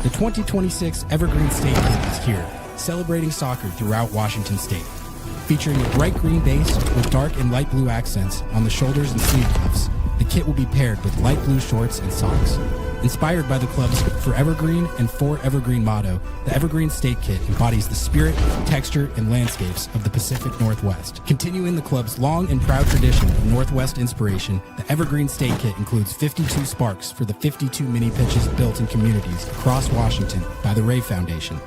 The 2026 Evergreen State Kit is here, celebrating soccer throughout Washington State. Featuring a bright green base with dark and light blue accents on the shoulders and sleeve cuffs, the kit will be paired with light blue shorts and socks. Inspired by the club's Forever Green and For Evergreen motto, the Evergreen State Kit embodies the spirit, texture, and landscapes of the Pacific Northwest. Continuing the club's long and proud tradition of Northwest inspiration, the Evergreen State Kit includes 52 sparks for the 52 mini pitches built in communities across Washington by the Ray Foundation.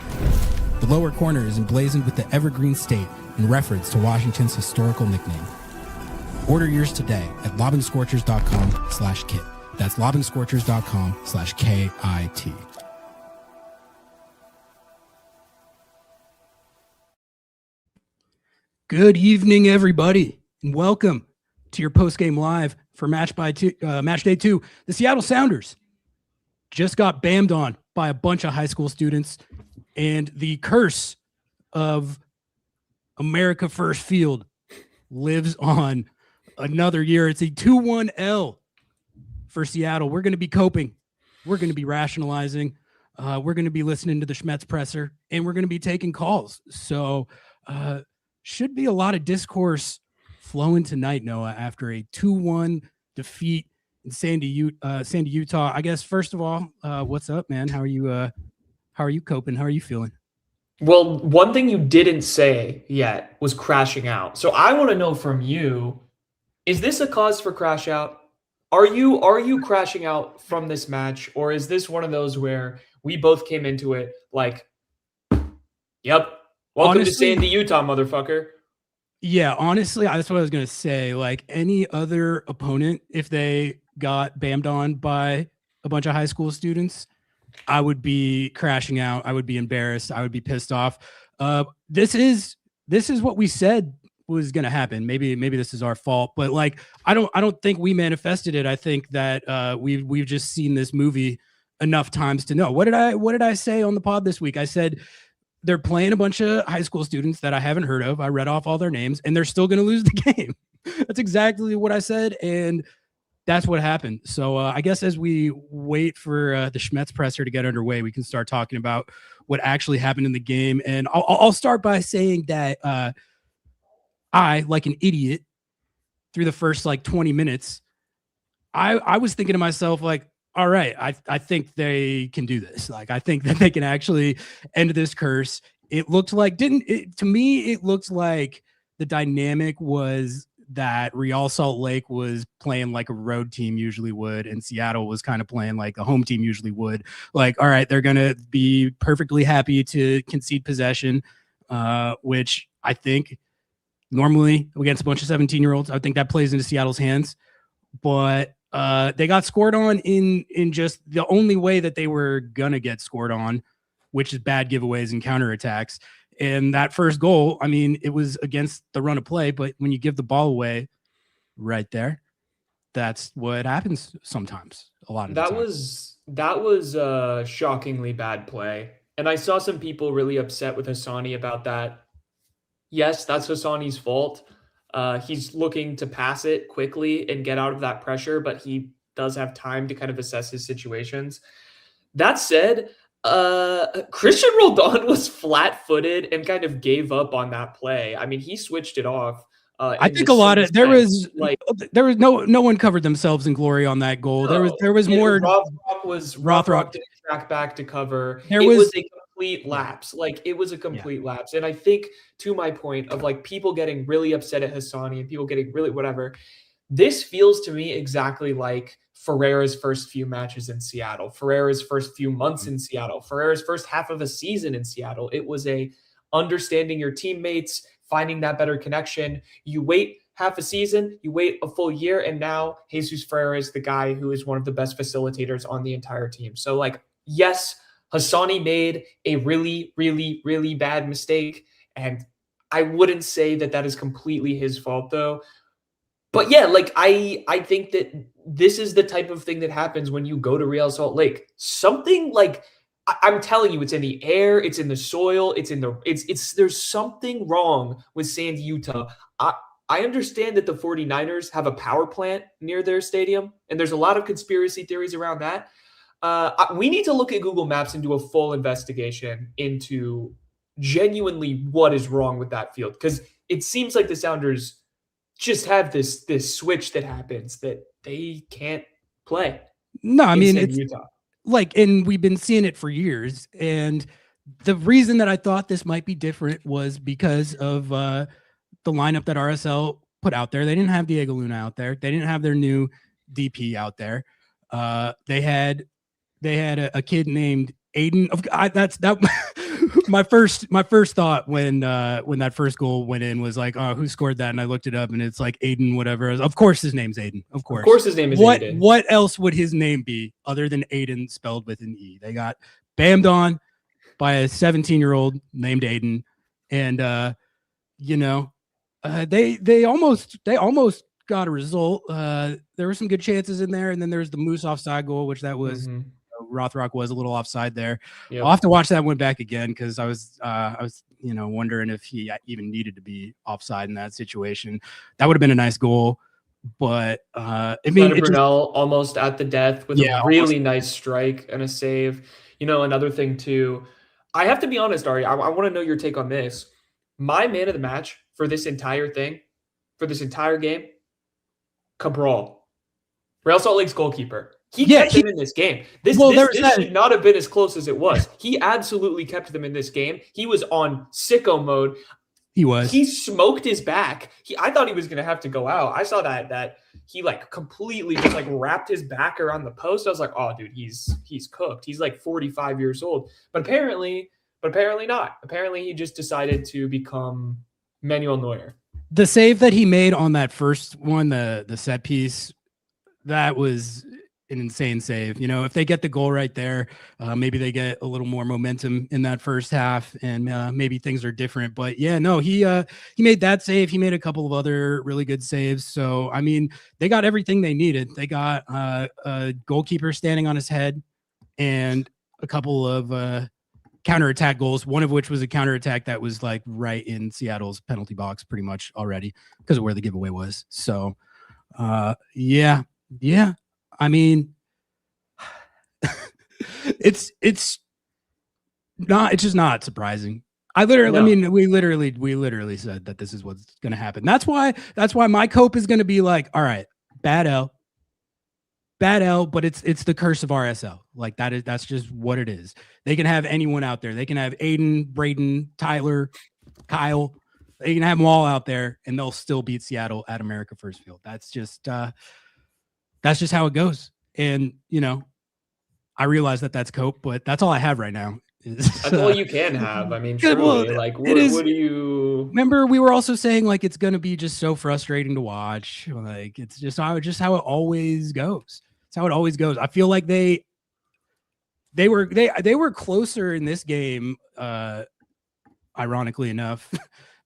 The lower corner is emblazoned with the Evergreen State in reference to Washington's historical nickname. Order yours today at lobbingscorchers.com/kit. That's lobbingscorchers.com/KIT. Good evening, everybody, and welcome to your post-game live for Matchday 2. The Seattle Sounders just got bammed on by a bunch of high school students, and the curse of America First Field lives on another year. It's a 2-1 L for Seattle. We're going to be coping. We're going to be rationalizing. We're going to be listening to the Schmetz presser, and we're going to be taking calls. So should be a lot of discourse flowing tonight, Noah, after a 2-1 defeat in Sandy, Utah. I guess, first of all, what's up, man? How are you coping? How are you feeling? Well, one thing you didn't say yet was crashing out. So I want to know from you, is this a cause for crash out? Are you crashing out from this match, or is this one of those where we both came into it like, yep, welcome honestly, to Sandy, Utah, motherfucker? Yeah, honestly, that's what I was going to say. Like any other opponent, if they got bammed on by a bunch of high school students, I would be crashing out. I would be embarrassed. I would be pissed off. This is what we said was going to happen. Maybe this is our fault, but like I don't think we manifested it. I think that we've just seen this movie enough times to know. What did I say on the pod this week? I said they're playing a bunch of high school students that I haven't heard of. I read off all their names, and they're still going to lose the game. That's exactly what I said, and that's what happened. So I guess as we wait for the Schmetz presser to get underway, we can start talking about what actually happened in the game. And I'll start by saying that I, like an idiot, through the first like 20 minutes, I was thinking to myself, like, all right, I think they can do this. Like, I think that they can actually end this curse. It looked like, to me, it looked like the dynamic was that Real Salt Lake was playing like a road team usually would, and Seattle was kind of playing like a home team usually would. Like, all right, they're going to be perfectly happy to concede possession, which I think normally against a bunch of 17-year-olds, I think that plays into Seattle's hands. But they got scored on in just the only way that they were going to get scored on, which is bad giveaways and counterattacks. And that first goal, I mean, it was against the run of play, but when you give the ball away right there, that's what happens sometimes. A lot of the time. That was a shockingly bad play. And I saw some people really upset with Hassani about that. Yes, that's Hassani's fault. He's looking to pass it quickly and get out of that pressure, but he does have time to kind of assess his situations. That said, Christian Roldan was flat-footed and kind of gave up on that play. I mean, he switched it off. I think a lot of there was no one covered themselves in glory on that goal. No, there was more. Rothrock didn't track back to cover. It was a complete lapse. Like, it was a complete lapse. And I think, to my point of like people getting really upset at Hassani and people getting really whatever, this feels to me exactly like Ferreira's first few matches in Seattle, Ferreira's first few months in Seattle, Ferreira's first half of a season in Seattle. It was a understanding your teammates, finding that better connection. You wait half a season, you wait a full year, and now Jesus Ferreira is the guy who is one of the best facilitators on the entire team. So, like, yes, Hassani made a really, really, really bad mistake, and I wouldn't say that that is completely his fault, though. But yeah, like, I think that this is the type of thing that happens when you go to Real Salt Lake. Something like, I'm telling you, it's in the air, it's in the soil, there's something wrong with Sandy, Utah. I understand that the 49ers have a power plant near their stadium, and there's a lot of conspiracy theories around that. We need to look at Google Maps and do a full investigation into genuinely what is wrong with that field, because it seems like the Sounders just have this switch that happens that they can't play. No, I mean, it's Utah. Like, and we've been seeing it for years. And the reason that I thought this might be different was because of the lineup that RSL put out there. They didn't have Diego Luna out there. They didn't have their new DP out there. They had a kid named Aiden. That's that. my first thought when that first goal went in was like, oh, who scored that? And I looked it up, and it's like Aiden, whatever. Of course, his name's Aiden. Of course his name is Aiden. What else would his name be other than Aiden spelled with an E? They got bammed on by a 17-year-old named Aiden, and they almost got a result. There were some good chances in there, and then there's the Moose offside goal, which that was. Rothrock was a little offside there. Yep. I'll have to watch that one back again, because I was wondering if he even needed to be offside in that situation. That would have been a nice goal, but I mean, Brunel almost at the death with a really nice strike and a save. Another thing too, I have to be honest, Ari, I want to know your take on this. My man of the match for this entire thing, for this entire game, Cabral, Real Salt Lake's goalkeeper. He kept them in this game. This should not have been as close as it was. He absolutely kept them in this game. He was on sicko mode. He smoked his back. I thought he was going to have to go out. I saw that he completely just wrapped his back around the post. I was like, oh, dude, he's cooked. He's 45 years old. But apparently not. Apparently he just decided to become Manuel Neuer. The save that he made on that first one, the set piece, that was an insane save. If they get the goal right there, maybe they get a little more momentum in that first half, and maybe things are different. But yeah, no, he made that save. He made a couple of other really good saves. So I mean, they got everything they needed. They got a goalkeeper standing on his head, and a couple of counterattack goals, one of which was a counterattack that was right in Seattle's penalty box pretty much already, because of where the giveaway was. So yeah. I mean, it's just not surprising. I mean, we literally said that this is what's going to happen. That's why my cope is going to be all right, bad L, but it's the curse of RSL. That's just what it is. They can have anyone out there. They can have Aiden, Braden, Tyler, Kyle. They can have them all out there, and they'll still beat Seattle at America First Field. That's just how it goes. And, I realize that that's cope, but that's all I have right now. That's all you can have. I mean, truly, what do you... Remember, we were also saying, it's going to be just so frustrating to watch. It's just how it always goes. It's how it always goes. I feel like they were closer in this game, ironically enough,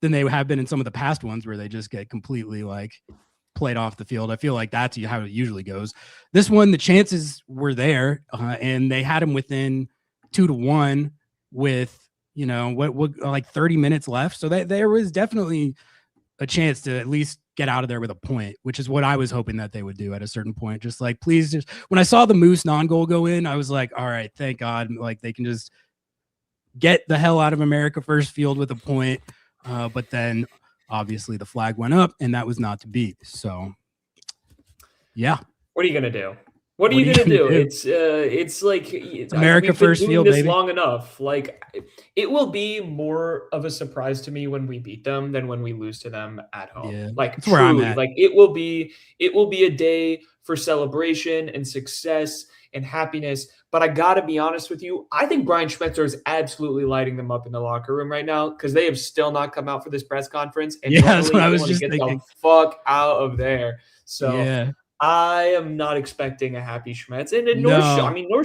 than they have been in some of the past ones, where they just get completely played off the field. I feel like that's how it usually goes. This one, the chances were there, and they had them within 2-1 with 30 minutes left. So there was definitely a chance to at least get out of there with a point, which is what I was hoping that they would do at a certain point. Just please, just when I saw the Moose non-goal go in, I was like, all right, thank God, they can just get the hell out of America First Field with a point. But then obviously the flag went up, and that was not to be. So yeah. What are you going to do? What are you going to do? It's America First Field, baby. Long enough. It will be more of a surprise to me when we beat them than when we lose to them at home. Yeah, that's where I'm at. It will be a day for celebration and success and happiness. But I got to be honest with you, I think Brian Schmetzer is absolutely lighting them up in the locker room right now, because they have still not come out for this press conference. And that's what I was just thinking. The fuck out of there. So yeah. I am not expecting a happy Schmetz, and nor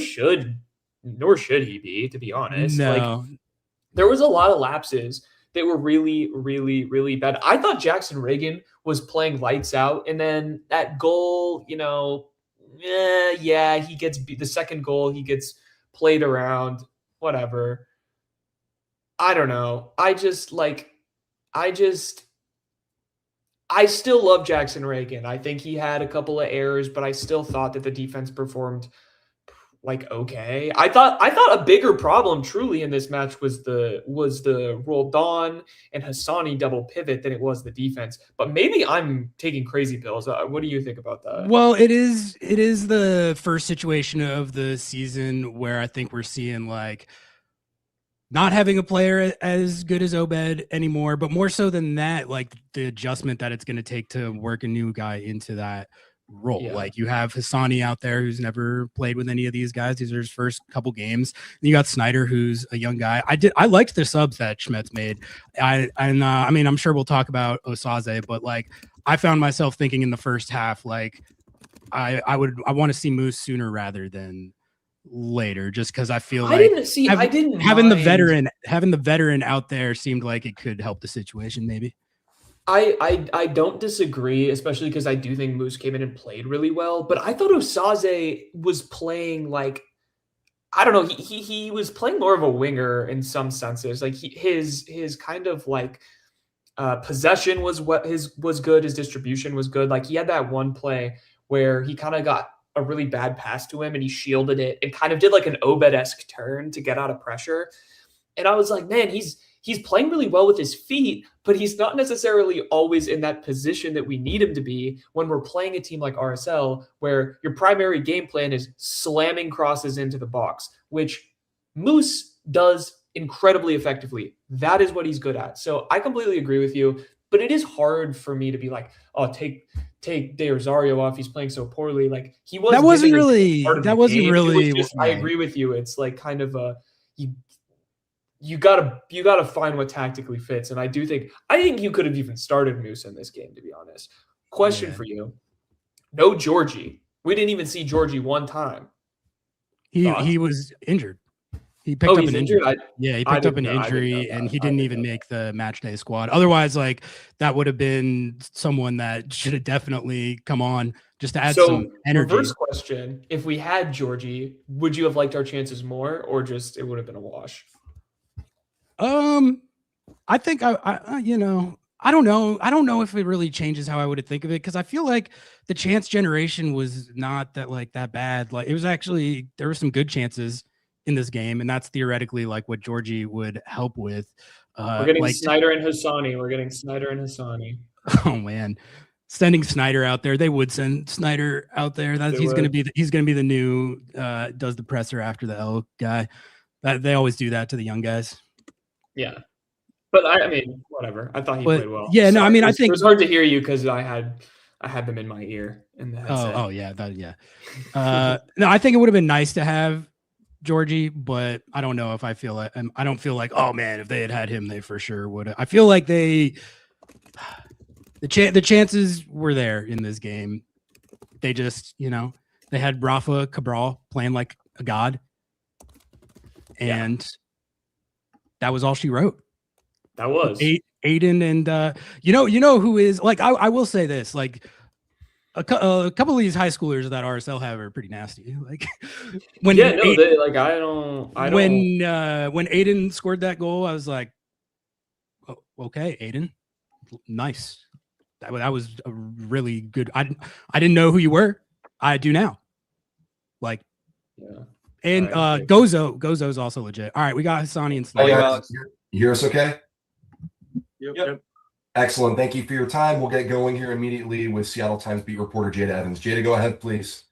should he be, to be honest. No. There was a lot of lapses that were really, really, really bad. I thought Jackson Reagan was playing lights out, and then that goal, he gets the second goal, he gets played around, whatever. I don't know. I still love Jackson Reagan. I think he had a couple of errors, but I still thought that the defense performed like okay. I thought a bigger problem truly in this match was the Roldan and Hassani double pivot than it was the defense. But maybe I'm taking crazy pills. What do you think about that? Well, it is the first situation of the season where I think we're seeing like not having a player as good as Obed anymore, but more so than that, like the adjustment that it's going to take to work a new guy into that role. Yeah. Like you have Hassani out there who's never played with any of these guys. These are his first couple games. And you got Snyder, who's a young guy. I liked the subs that Schmetz made. I mean, I'm sure we'll talk about Osaze, but like I found myself thinking in the first half, like I want to see Moose sooner rather than later, just because I feel like having the veteran out there seemed like it could help the situation. Maybe I don't disagree, especially because I do think Moose came in and played really well. But I thought Osaze was playing like, I don't know, he was playing more of a winger in some senses. Like his kind of like possession was good. His distribution was good. Like he had that one play where he kind of got a really bad pass to him and he shielded it and kind of did like an Obed-esque turn to get out of pressure. And I was like, man, he's playing really well with his feet, but he's not necessarily always in that position that we need him to be when we're playing a team like RSL, where your primary game plan is slamming crosses into the box, which Moose does incredibly effectively. That is what he's good at. So I completely agree with you, but it is hard for me to be like, oh, take De Rosario off. He's playing so poorly. Like he was. That wasn't really. I agree with you. It's like kind of a you gotta find what tactically fits. And I think you could have even started Moose in this game, to be honest. Question for you: no Georgie. We didn't even see Georgie one time. He was injured. He picked up an injury. He picked up an injury, and he didn't even make the Matchday squad. Otherwise, like that would have been someone that should have definitely come on just to add some energy. Reverse question: if we had Georgie, would you have liked our chances more, or just it would have been a wash? I think I don't know. I don't know if it really changes how I would think of it, because I feel like the chance generation was not that bad. Like it was actually, there were some good chances in this game, and that's theoretically like what Georgie would help with. We're getting Snyder and Hassani. Oh man, sending Snyder out there. They would send Snyder out there. He's gonna be the new does the presser after the L guy. They always do that to the young guys. Yeah. But I mean, whatever. I thought he played well. Yeah, no, I mean, I think it was hard to hear you because I had them in my ear in the headset. Oh yeah, no, I think it would have been nice to have Georgie, but I don't know if I don't feel like, oh man, if they had him, they for sure would have. I feel like the chances were there in this game. They just, they had Rafa Cabral playing like a god, and that was all she wrote. That was Aiden, and you know who is like, I will say this, like a couple of these high schoolers that RSL have are pretty nasty. Like when when Aiden scored that goal, I was like, oh, okay, Aiden, nice. That was a really good. I didn't know who you were. I do now. Like, yeah. And Gozo's also legit. All right, we got Hassani and Snyder. You hear us okay? Yep. Excellent. Thank you for your time. We'll get going here immediately with Seattle Times beat reporter Jada Evans. Jada, go ahead, please.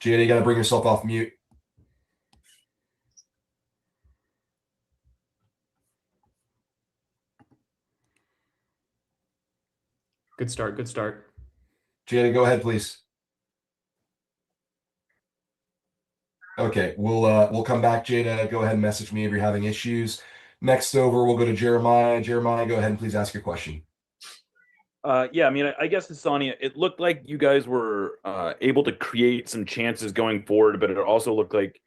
Jada, you got to bring yourself off mute. Good start. Jada, go ahead, please. Okay, we'll come back, Jada. Go ahead and message me if you're having issues. Next over, we'll go to Jeremiah. Jeremiah, go ahead and please ask your question. Yeah, I mean, I guess, Hassani, it looked like you guys were able to create some chances going forward, but it also looked like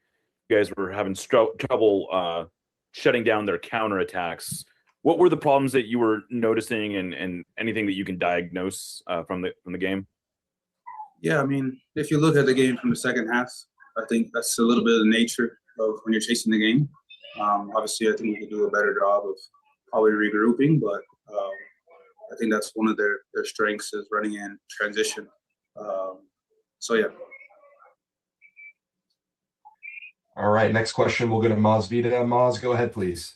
you guys were having trouble shutting down their counterattacks. What were the problems that you were noticing, and anything that you can diagnose from the game? Yeah, I mean, if you look at the game from the second half, I think that's a little bit of the nature of when you're chasing the game. Obviously, I think we could do a better job of probably regrouping, but I think that's one of their strengths is running in transition. So yeah. All right, next question. We'll go to Maz Vida. Maz, go ahead, please.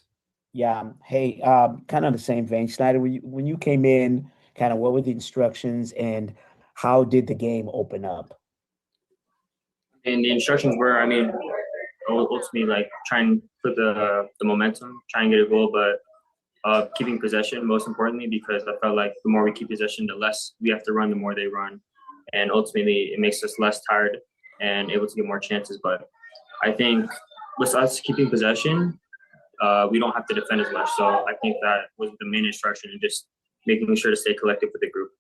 Yeah. Hey, kind of the same vein. Snyder, when you came in, kind of what were the instructions and how did the game open up? And the instructions were, I mean, ultimately like try and put the momentum, try and get a goal, but keeping possession most importantly, because I felt like the more we keep possession, the less we have to run, the more they run. And ultimately it makes us less tired and able to get more chances. But I think with us keeping possession, we don't have to defend as much. So I think that was the main instruction, and just making sure to stay collective with the group.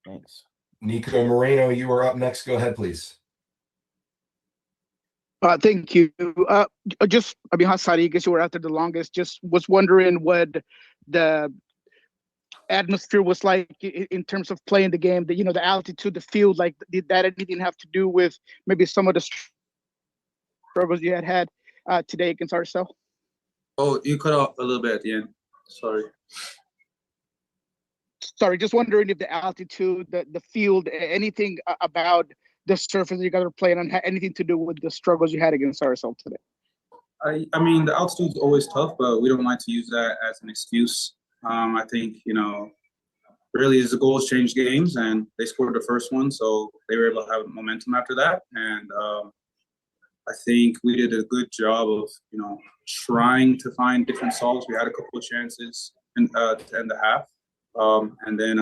Thanks. Nico Moreno, you are up next. Go ahead, please. Thank you. I mean, Hassan, I guess you were out there the longest. Just was wondering what the atmosphere was like in terms of playing the game. The altitude, the field. Like, did that anything have to do with maybe some of the struggles you had today against RSL? Oh, you cut off a little bit at the end. Sorry, just wondering if the altitude, the field, anything about the surface you guys are playing on had anything to do with the struggles you had against RSL today. I mean, the altitude's always tough, but we don't like to use that as an excuse. I think, really the goals change games, and they scored the first one, so they were able to have momentum after that. And I think we did a good job of, trying to find different solves. We had a couple of chances to end the half. And then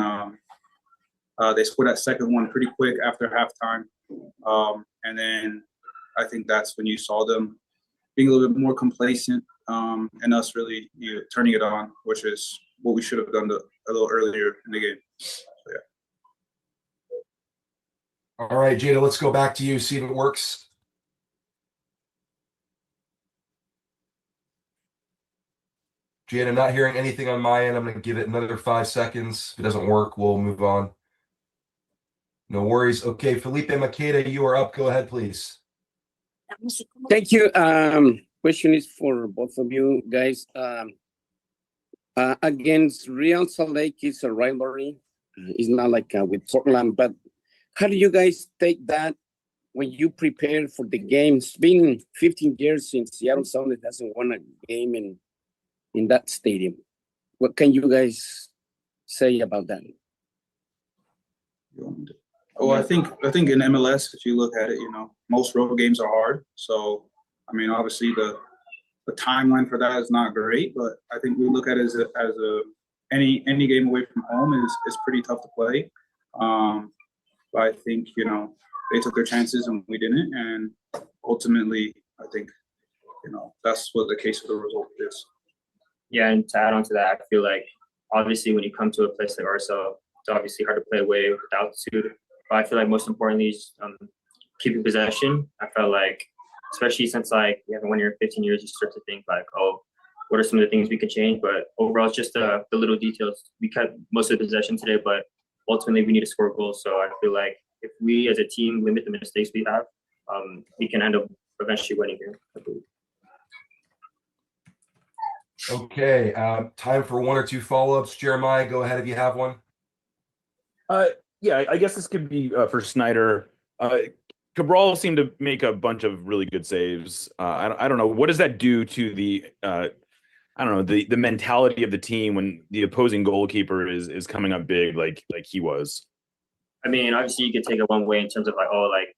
they scored that second one pretty quick after halftime. And then I think that's when you saw them being a little bit more complacent and us really turning it on, which is what we should have done a little earlier in the game. So, yeah. All right, Jada, let's go back to you, see if it works. Jada, not hearing anything on my end. I'm going to give it another 5 seconds. If it doesn't work, we'll move on. No worries. Okay, Felipe Makeda, you are up. Go ahead, please. Thank you. Question is for both of you guys. Against Real Salt Lake is a rivalry. It's not like with Portland, but how do you guys take that when you prepare for the game? It's been 15 years since Seattle Sounders hasn't won a game in that stadium. What can you guys say about that? Oh, I think in MLS, if you look at it, most road games are hard. So, I mean, obviously the timeline for that is not great, but I think we look at it as any game away from home is pretty tough to play. But I think they took their chances and we didn't, and ultimately I think that's what the case of the result is. Yeah, and to add on to that, I feel like obviously when you come to a place like RSL, it's obviously hard to play away with altitude. But I feel like most importantly is keeping possession. I felt like, especially since we haven't won here in 15 years, you start to think like, oh, what are some of the things we could change? But overall, it's just the little details. We kept most of the possession today, but ultimately we need to score goals. So I feel like if we as a team limit the mistakes we have, we can end up eventually winning here, I believe. Okay, time for one or two follow-ups. Jeremiah, go ahead if you have one. Yeah, I guess this could be for Snyder. Cabral seemed to make a bunch of really good saves. I don't know. What does that do to the the mentality of the team when the opposing goalkeeper is coming up big like he was? I mean, obviously you could take it one way in terms of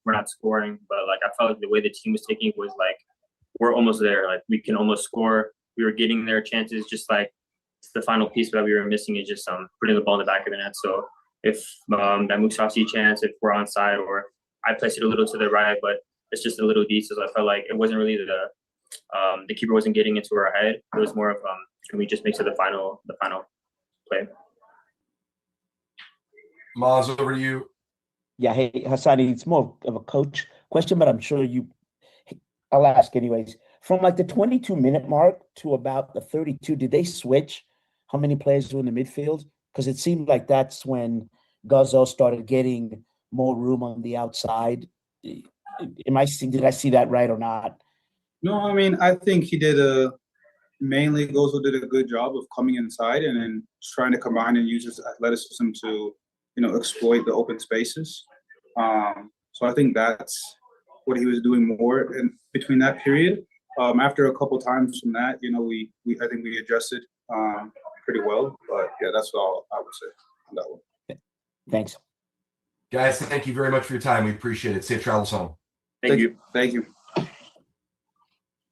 we're not scoring, but I felt like the way the team was taking it was we're almost there. We can almost score. We were getting their chances, just it's the final piece that we were missing is just putting the ball in the back of the net. So if that Muxafsi chance, if we're onside, or I placed it a little to the right, but it's just a little details. I felt like it wasn't really the keeper wasn't getting into our head. It was more of can we just make it the final play. Maz, over to you. Yeah, hey, Hassani, it's more of a coach question, but I'm sure I'll ask anyways. From the 22-minute mark to about the 32, did they switch how many players were in the midfield? Because it seemed like that's when Guzzo started getting more room on the outside. Did I see that right or not? No, I mean, I think he did mainly Gozo did a good job of coming inside and then trying to combine and use his athleticism to, exploit the open spaces. So I think that's what he was doing more in between that period. After a couple times from that, I think we adjusted pretty well. But yeah, that's all I would say on that one. Thanks. Guys, thank you very much for your time. We appreciate it. Safe travels home. Thank you. Thank you.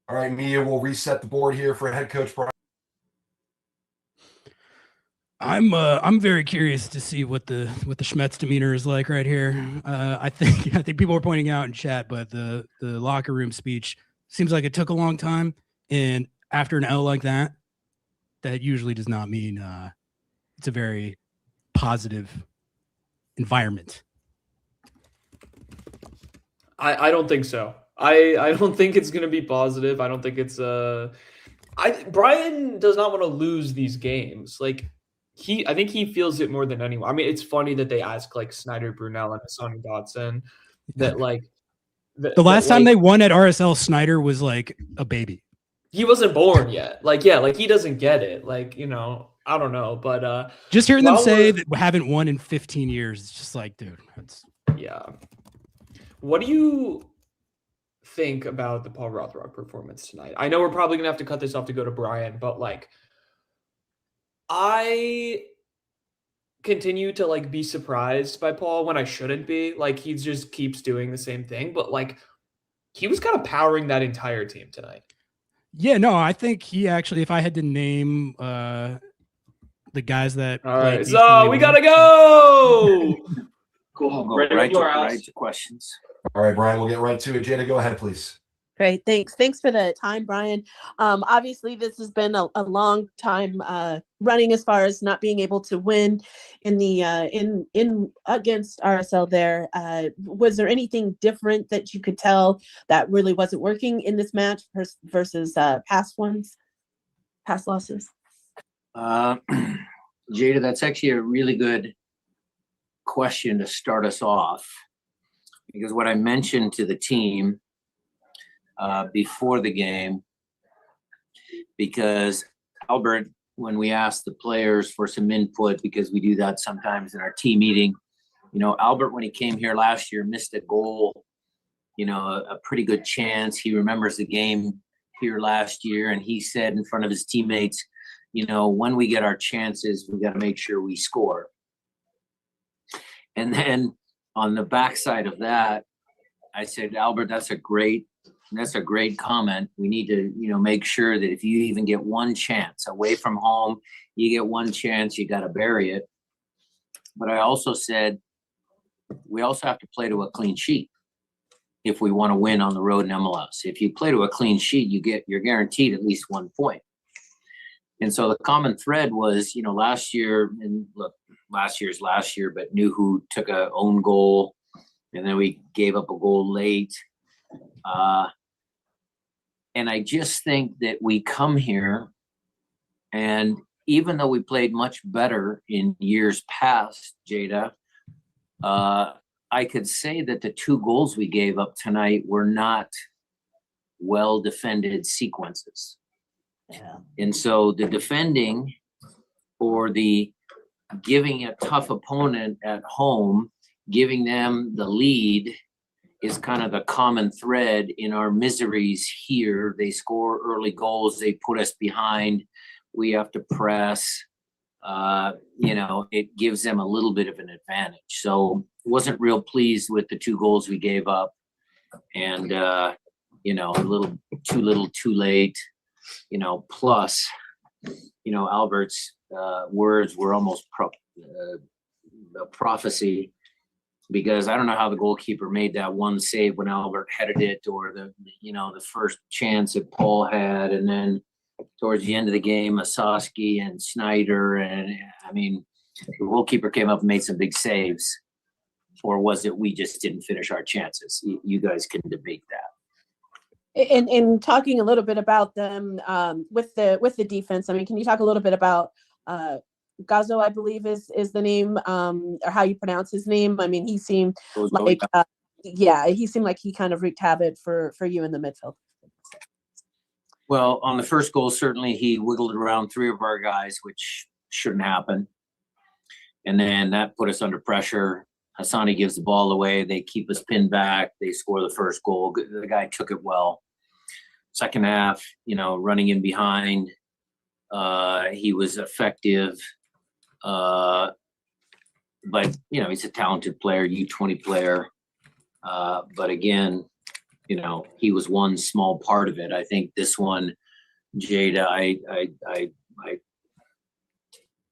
All right, Mia, we'll reset the board here for head coach Brian. I'm very curious to see what the Schmetz demeanor is like right here. I think people were pointing out in chat, but the locker room speech seems like it took a long time, and after an L like that usually does not mean it's a very positive environment. I don't think so. I don't think it's gonna be positive. I don't think it's Brian does not want to lose these games. Like I think he feels it more than anyone. I mean, it's funny that they ask like Snyder Brunel and Sonny Dotson that like the last time they won at RSL, Snyder was like a baby. He wasn't born yet. Like, yeah, like he doesn't get it. Like, I don't know. But just hearing them say that we haven't won in 15 years, it's just like, dude, yeah. What do you think about the Paul Rothrock performance tonight? I know we're probably gonna have to cut this off to go to Brian, but like I continue to like be surprised by Paul when I shouldn't be. Like he just keeps doing the same thing, but like he was kind of powering that entire team tonight. Yeah, no, I think he actually, if I had to name the guys that all right, so we gotta go. Cool. Go right to questions. All right, Brian, we'll get right to it. Jada, go ahead, please. Great, thanks for the time, Brian. Obviously this has been a long time running as far as not being able to win in the in against RSL there. Was there anything different that you could tell that really wasn't working in this match versus past losses? Jada, that's actually a really good question to start us off, because what I mentioned to the team before the game, because Albert, when we asked the players for some input, because we do that sometimes in our team meeting, Albert, when he came here last year, missed a goal, a pretty good chance. He remembers the game here last year, and he said in front of his teammates, when we get our chances, we got to make sure we score. And then on the backside of that, I said, Albert, that's a great comment. We need to, make sure that if you even get one chance away from home, you get one chance, you got to bury it. But I also said, we also have to play to a clean sheet if we want to win on the road in MLS. If you play to a clean sheet, you're guaranteed at least 1 point. And so the common thread was, last year, and look, last year's last year, but Nuhu took a own goal, and then we gave up a goal late. And I just think that we come here, and even though we played much better in years past, Jada, I could say that the 2 goals we gave up tonight were not well-defended sequences. Yeah. And so the defending or the giving a tough opponent at home, giving them the lead is kind of the common thread in our miseries here. They score early goals, they put us behind, we have to press. It gives them a little bit of an advantage. So wasn't real pleased with the 2 goals we gave up, and a little too late. Plus, Albert's words were almost a prophecy, because I don't know how the goalkeeper made that one save when Albert headed it, or the first chance that Paul had, and then towards the end of the game, Asaski and Snyder, and the goalkeeper came up and made some big saves, or was it we just didn't finish our chances? You guys can debate that. In talking a little bit about them with the defense, can you talk a little bit about Gazo, I believe is the name, or how you pronounce his name? He seemed like he seemed like he kind of wreaked havoc for you in the midfield. Well, on the first goal, certainly he wiggled around three of our guys, which shouldn't happen. And then that put us under pressure. Hassani gives the ball away. They keep us pinned back. They score the first goal. The guy took it well. Second half, running in behind, he was effective. But, he's a talented player, U20 player. But again, he was one small part of it. I think this one, Jada, I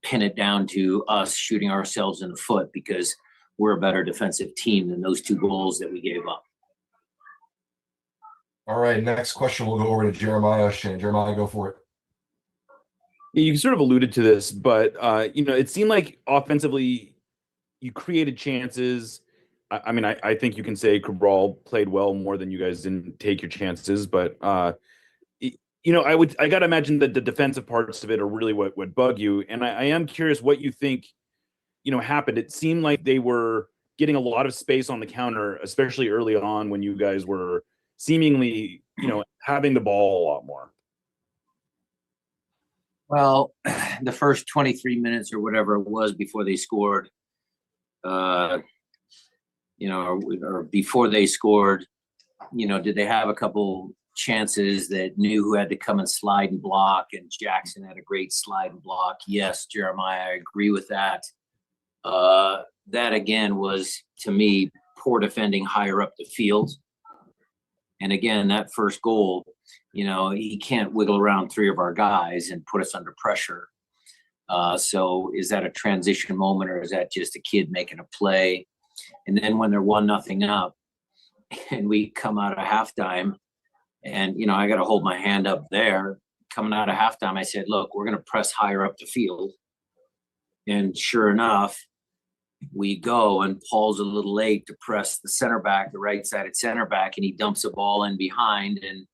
pin it down to us shooting ourselves in the foot because we're a better defensive team than those two goals that we gave up. All right, next question. We'll go over to Jeremiah. Shane, Jeremiah, go for it. You sort of alluded to this, but it seemed like offensively you created chances. I think you can say Cabral played well more than you guys didn't take your chances, but I got to imagine that the defensive parts of it are really what would bug you. And I am curious what you think, happened. It seemed like they were getting a lot of space on the counter, especially early on when you guys were seemingly, having the ball a lot more. Well, the first 23 minutes or whatever it was before they scored, or before they scored, did they have a couple chances that knew who had to come and slide and block, and Jackson had a great slide and block? Yes, Jeremiah, I agree with that. That again was, to me, poor defending higher up the field. And again, that first goal, he can't wiggle around three of our guys and put us under pressure. So is that a transition moment, or is that just a kid making a play? And then when they're 1-0 up and we come out of halftime, and, I got to hold my hand up there. Coming out of halftime, I said, look, we're going to press higher up the field. And sure enough, we go, and Paul's a little late to press the center back, the right-sided center back, and he dumps a ball in behind, and,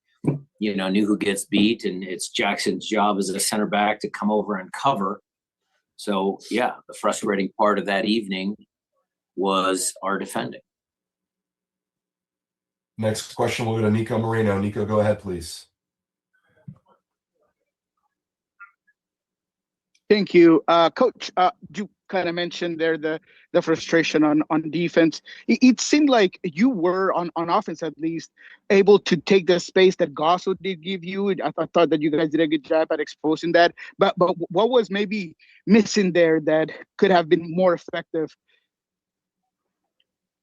knew who gets beat. And it's Jackson's job as a center back to come over and cover. So, yeah, the frustrating part of that evening was our defending. Next question, we'll go to Nico Moreno. Nico, go ahead, please. Thank you. Coach, you kind of mentioned there the frustration on defense. It seemed like you were, on offense at least, able to take the space that Gosso did give you. I thought that you guys did a good job at exposing that. But what was maybe missing there that could have been more effective?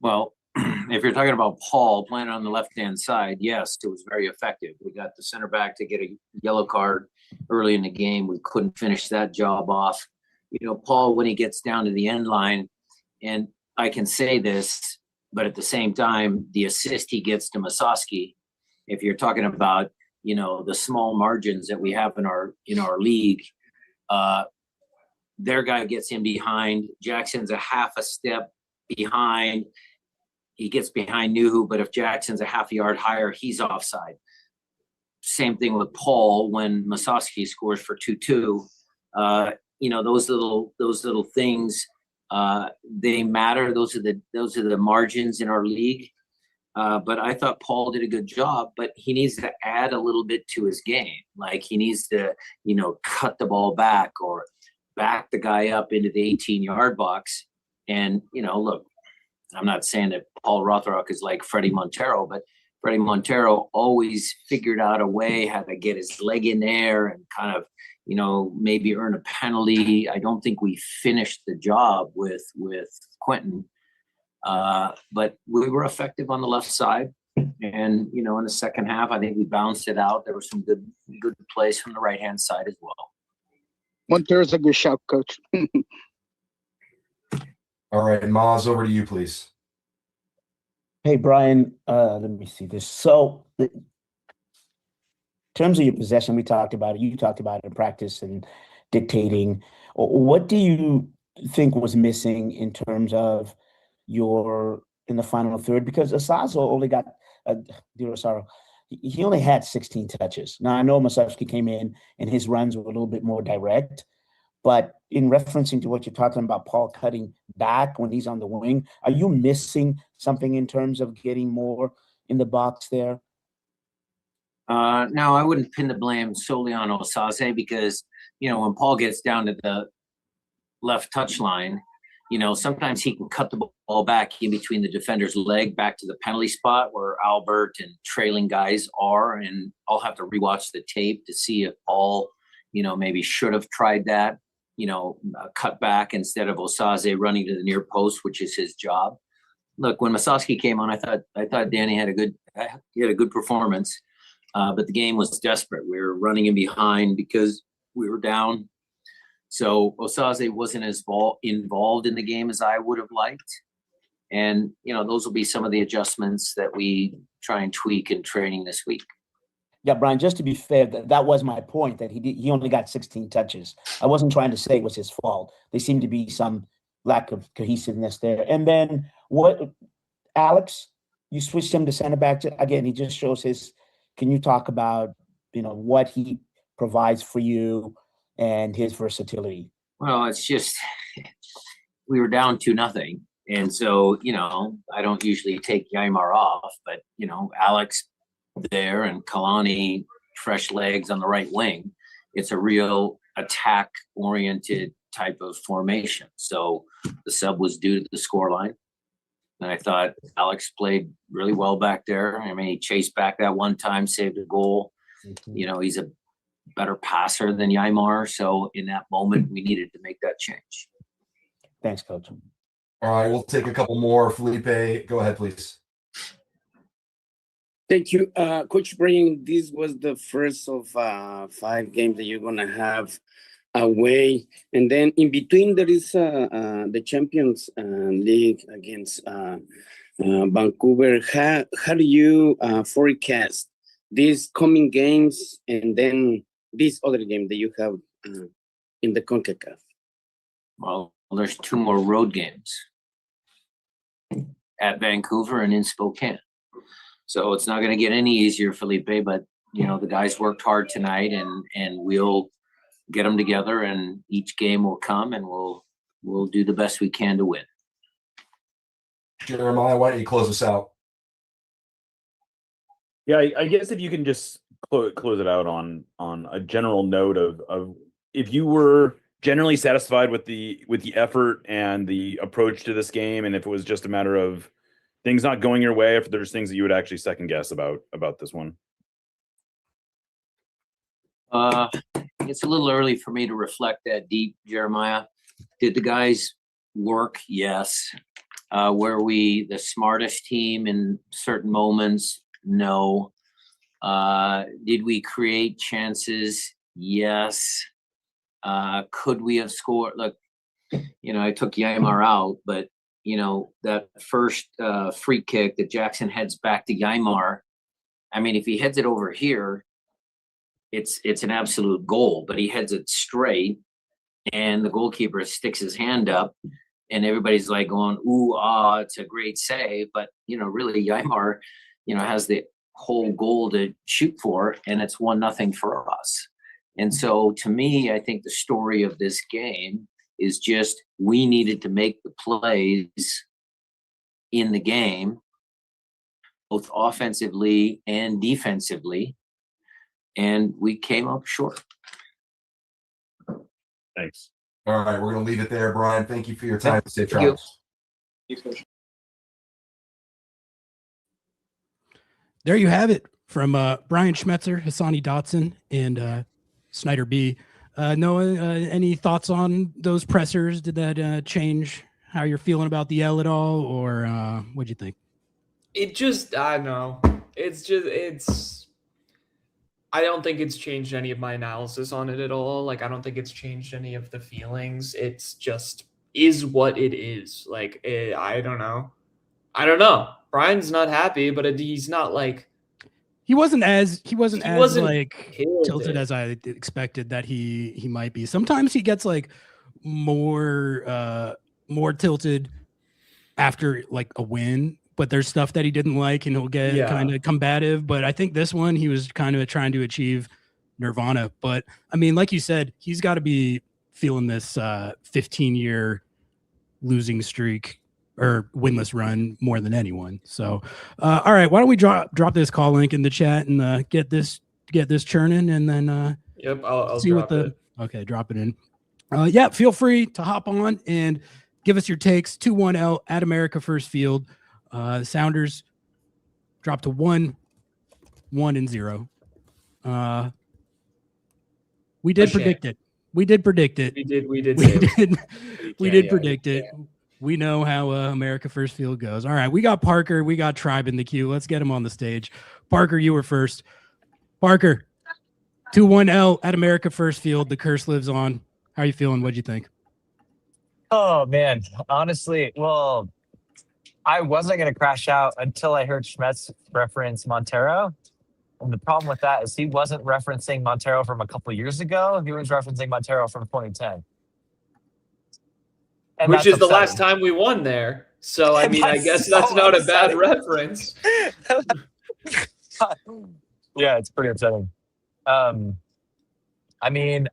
Well, if you're talking about Paul playing on the left-hand side, yes, it was very effective. We got the center back to get a yellow card early in the game. We couldn't finish that job off. Paul, when he gets down to the end line, and I can say this, but at the same time, the assist he gets to Masowski, if you're talking about, the small margins that we have in our league, their guy gets in behind. Jackson's a half a step behind. He gets behind Nuhu, but if Jackson's a half a yard higher, he's offside. Same thing with Paul when Masowski scores for 2-2. Those little things, they matter. Those are the margins in our league. But I thought Paul did a good job, but he needs to add a little bit to his game. Like he needs to, cut the ball back or back the guy up into the 18-yard box. And, look, I'm not saying that Paul Rothrock is like Freddie Montero, but Freddie Montero always figured out a way how to get his leg in there and kind of, maybe earn a penalty. I don't think we finished the job with Quentin, but we were effective on the left side. And, in the second half, I think we bounced it out. There were some good plays from the right-hand side as well. Montero's a good shot, Coach. All right, Maz, over to you, please. Hey, Brian, let me see this. So, in terms of your possession, we talked about it. You talked about it in practice and dictating. What do you think was missing in terms of in the final third? Because Asazo only got, he only had 16 touches. Now, I know Masowski came in and his runs were a little bit more direct. But in referencing to what you're talking about, Paul cutting back when he's on the wing, are you missing something in terms of getting more in the box there? No, I wouldn't pin the blame solely on Osase because, when Paul gets down to the left touch line, sometimes he can cut the ball back in between the defender's leg back to the penalty spot where Albert and trailing guys are. And I'll have to rewatch the tape to see if Paul, maybe should have tried that, cut back instead of Osase running to the near post, which is his job. Look, when Masowski came on, I thought Danny had a good performance, but the game was desperate. We were running in behind because we were down. So Osase wasn't as involved in the game as I would have liked. And, those will be some of the adjustments that we try and tweak in training this week. Yeah, Brian, just to be fair, that was my point, that he only got 16 touches. I wasn't trying to say it was his fault. There seemed to be some lack of cohesiveness there. And then Alex, you switched him to center back. Again, he just shows can you talk about, what he provides for you and his versatility? Well, it's just, we were down 2-0. And so, I don't usually take Yaimar off, but, Alex there and Kalani, fresh legs on the right wing. It's a real attack-oriented type of formation. So the sub was due to the scoreline. And I thought Alex played really well back there. I mean, he chased back that one time, saved a goal. Mm-hmm. He's a better passer than Yaimar. So in that moment, we needed to make that change. Thanks, Coach. All right, we'll take a couple more. Felipe, go ahead, please. Thank you. Coach Brian, this was the first of 5 games that you're going to have away. And then in between, there is the Champions League against Vancouver. How do you forecast these coming games and then this other game that you have in the CONCACAF? Well, there's 2 more road games at Vancouver and in Spokane. So it's not going to get any easier, Felipe, but, the guys worked hard tonight and we'll get them together and each game will come and we'll do the best we can to win. Jeremiah, why don't you close us out? Yeah, I guess if you can just close it out on a general note of if you were generally satisfied with the effort and the approach to this game, and if it was just a matter of things not going your way, if there's things that you would actually second guess about this one. It's a little early for me to reflect that deep, Jeremiah. Did the guys work? Yes. Were we the smartest team in certain moments? No. Did we create chances? Yes. Could we have scored? Look, I took Yaimar out, but that first free kick that Jackson heads back to Yaimar. I mean, if he heads it over here, it's an absolute goal, but he heads it straight and the goalkeeper sticks his hand up and everybody's like going, ooh, ah, it's a great save. But, really Yaimar, has the whole goal to shoot for and it's 1-0 for us. And so to me, I think the story of this game is just we needed to make the plays in the game, both offensively and defensively, and we came up short. Thanks. All right, we're going to leave it there, Brian. Thank you for your time. Safe Thank you. travels. There you have it from Brian Schmetzer, Hassani Dotson, and Snyder B. Noah, any thoughts on those pressers? Did that change how you're feeling about the L at all, or what'd you think? I don't know. I don't think it's changed any of my analysis on it at all. Like, I don't think it's changed any of the feelings. It's just is what it is. Like, I don't know. Brian's not happy, but he's not like he wasn't as like tilted it. as I expected that he might be. Sometimes he gets like more tilted after like a win, but there's stuff that he didn't like and he'll get kind of combative. But I think this one he was kind of trying to achieve nirvana. But I mean, like you said, he's got to be feeling this 15-year losing streak or winless run more than anyone. So, all right, why don't we drop this call link in the chat and get this churning, and then Yep, I'll see drop what it. Okay, drop it in. Yeah, feel free to hop on and give us your takes. 2-1L at America First Field. Sounders dropped to 1-0. We did predict it. We did predict it. We did. We did predict it. We know how America First Field goes. All right, we got Parker. We got Tribe in the queue. Let's get him on the stage. Parker, you were first. Parker, 2-1L at America First Field. The curse lives on. How are you feeling? What'd you think? Oh, man. Honestly, well, I wasn't going to crash out until I heard Schmetz reference Montero. And the problem with that is he wasn't referencing Montero from a couple years ago. He was referencing Montero from 2010. And which is the upsetting. last time we won there. So, I mean, I guess that's not a bad reference. Yeah, it's pretty upsetting. I mean,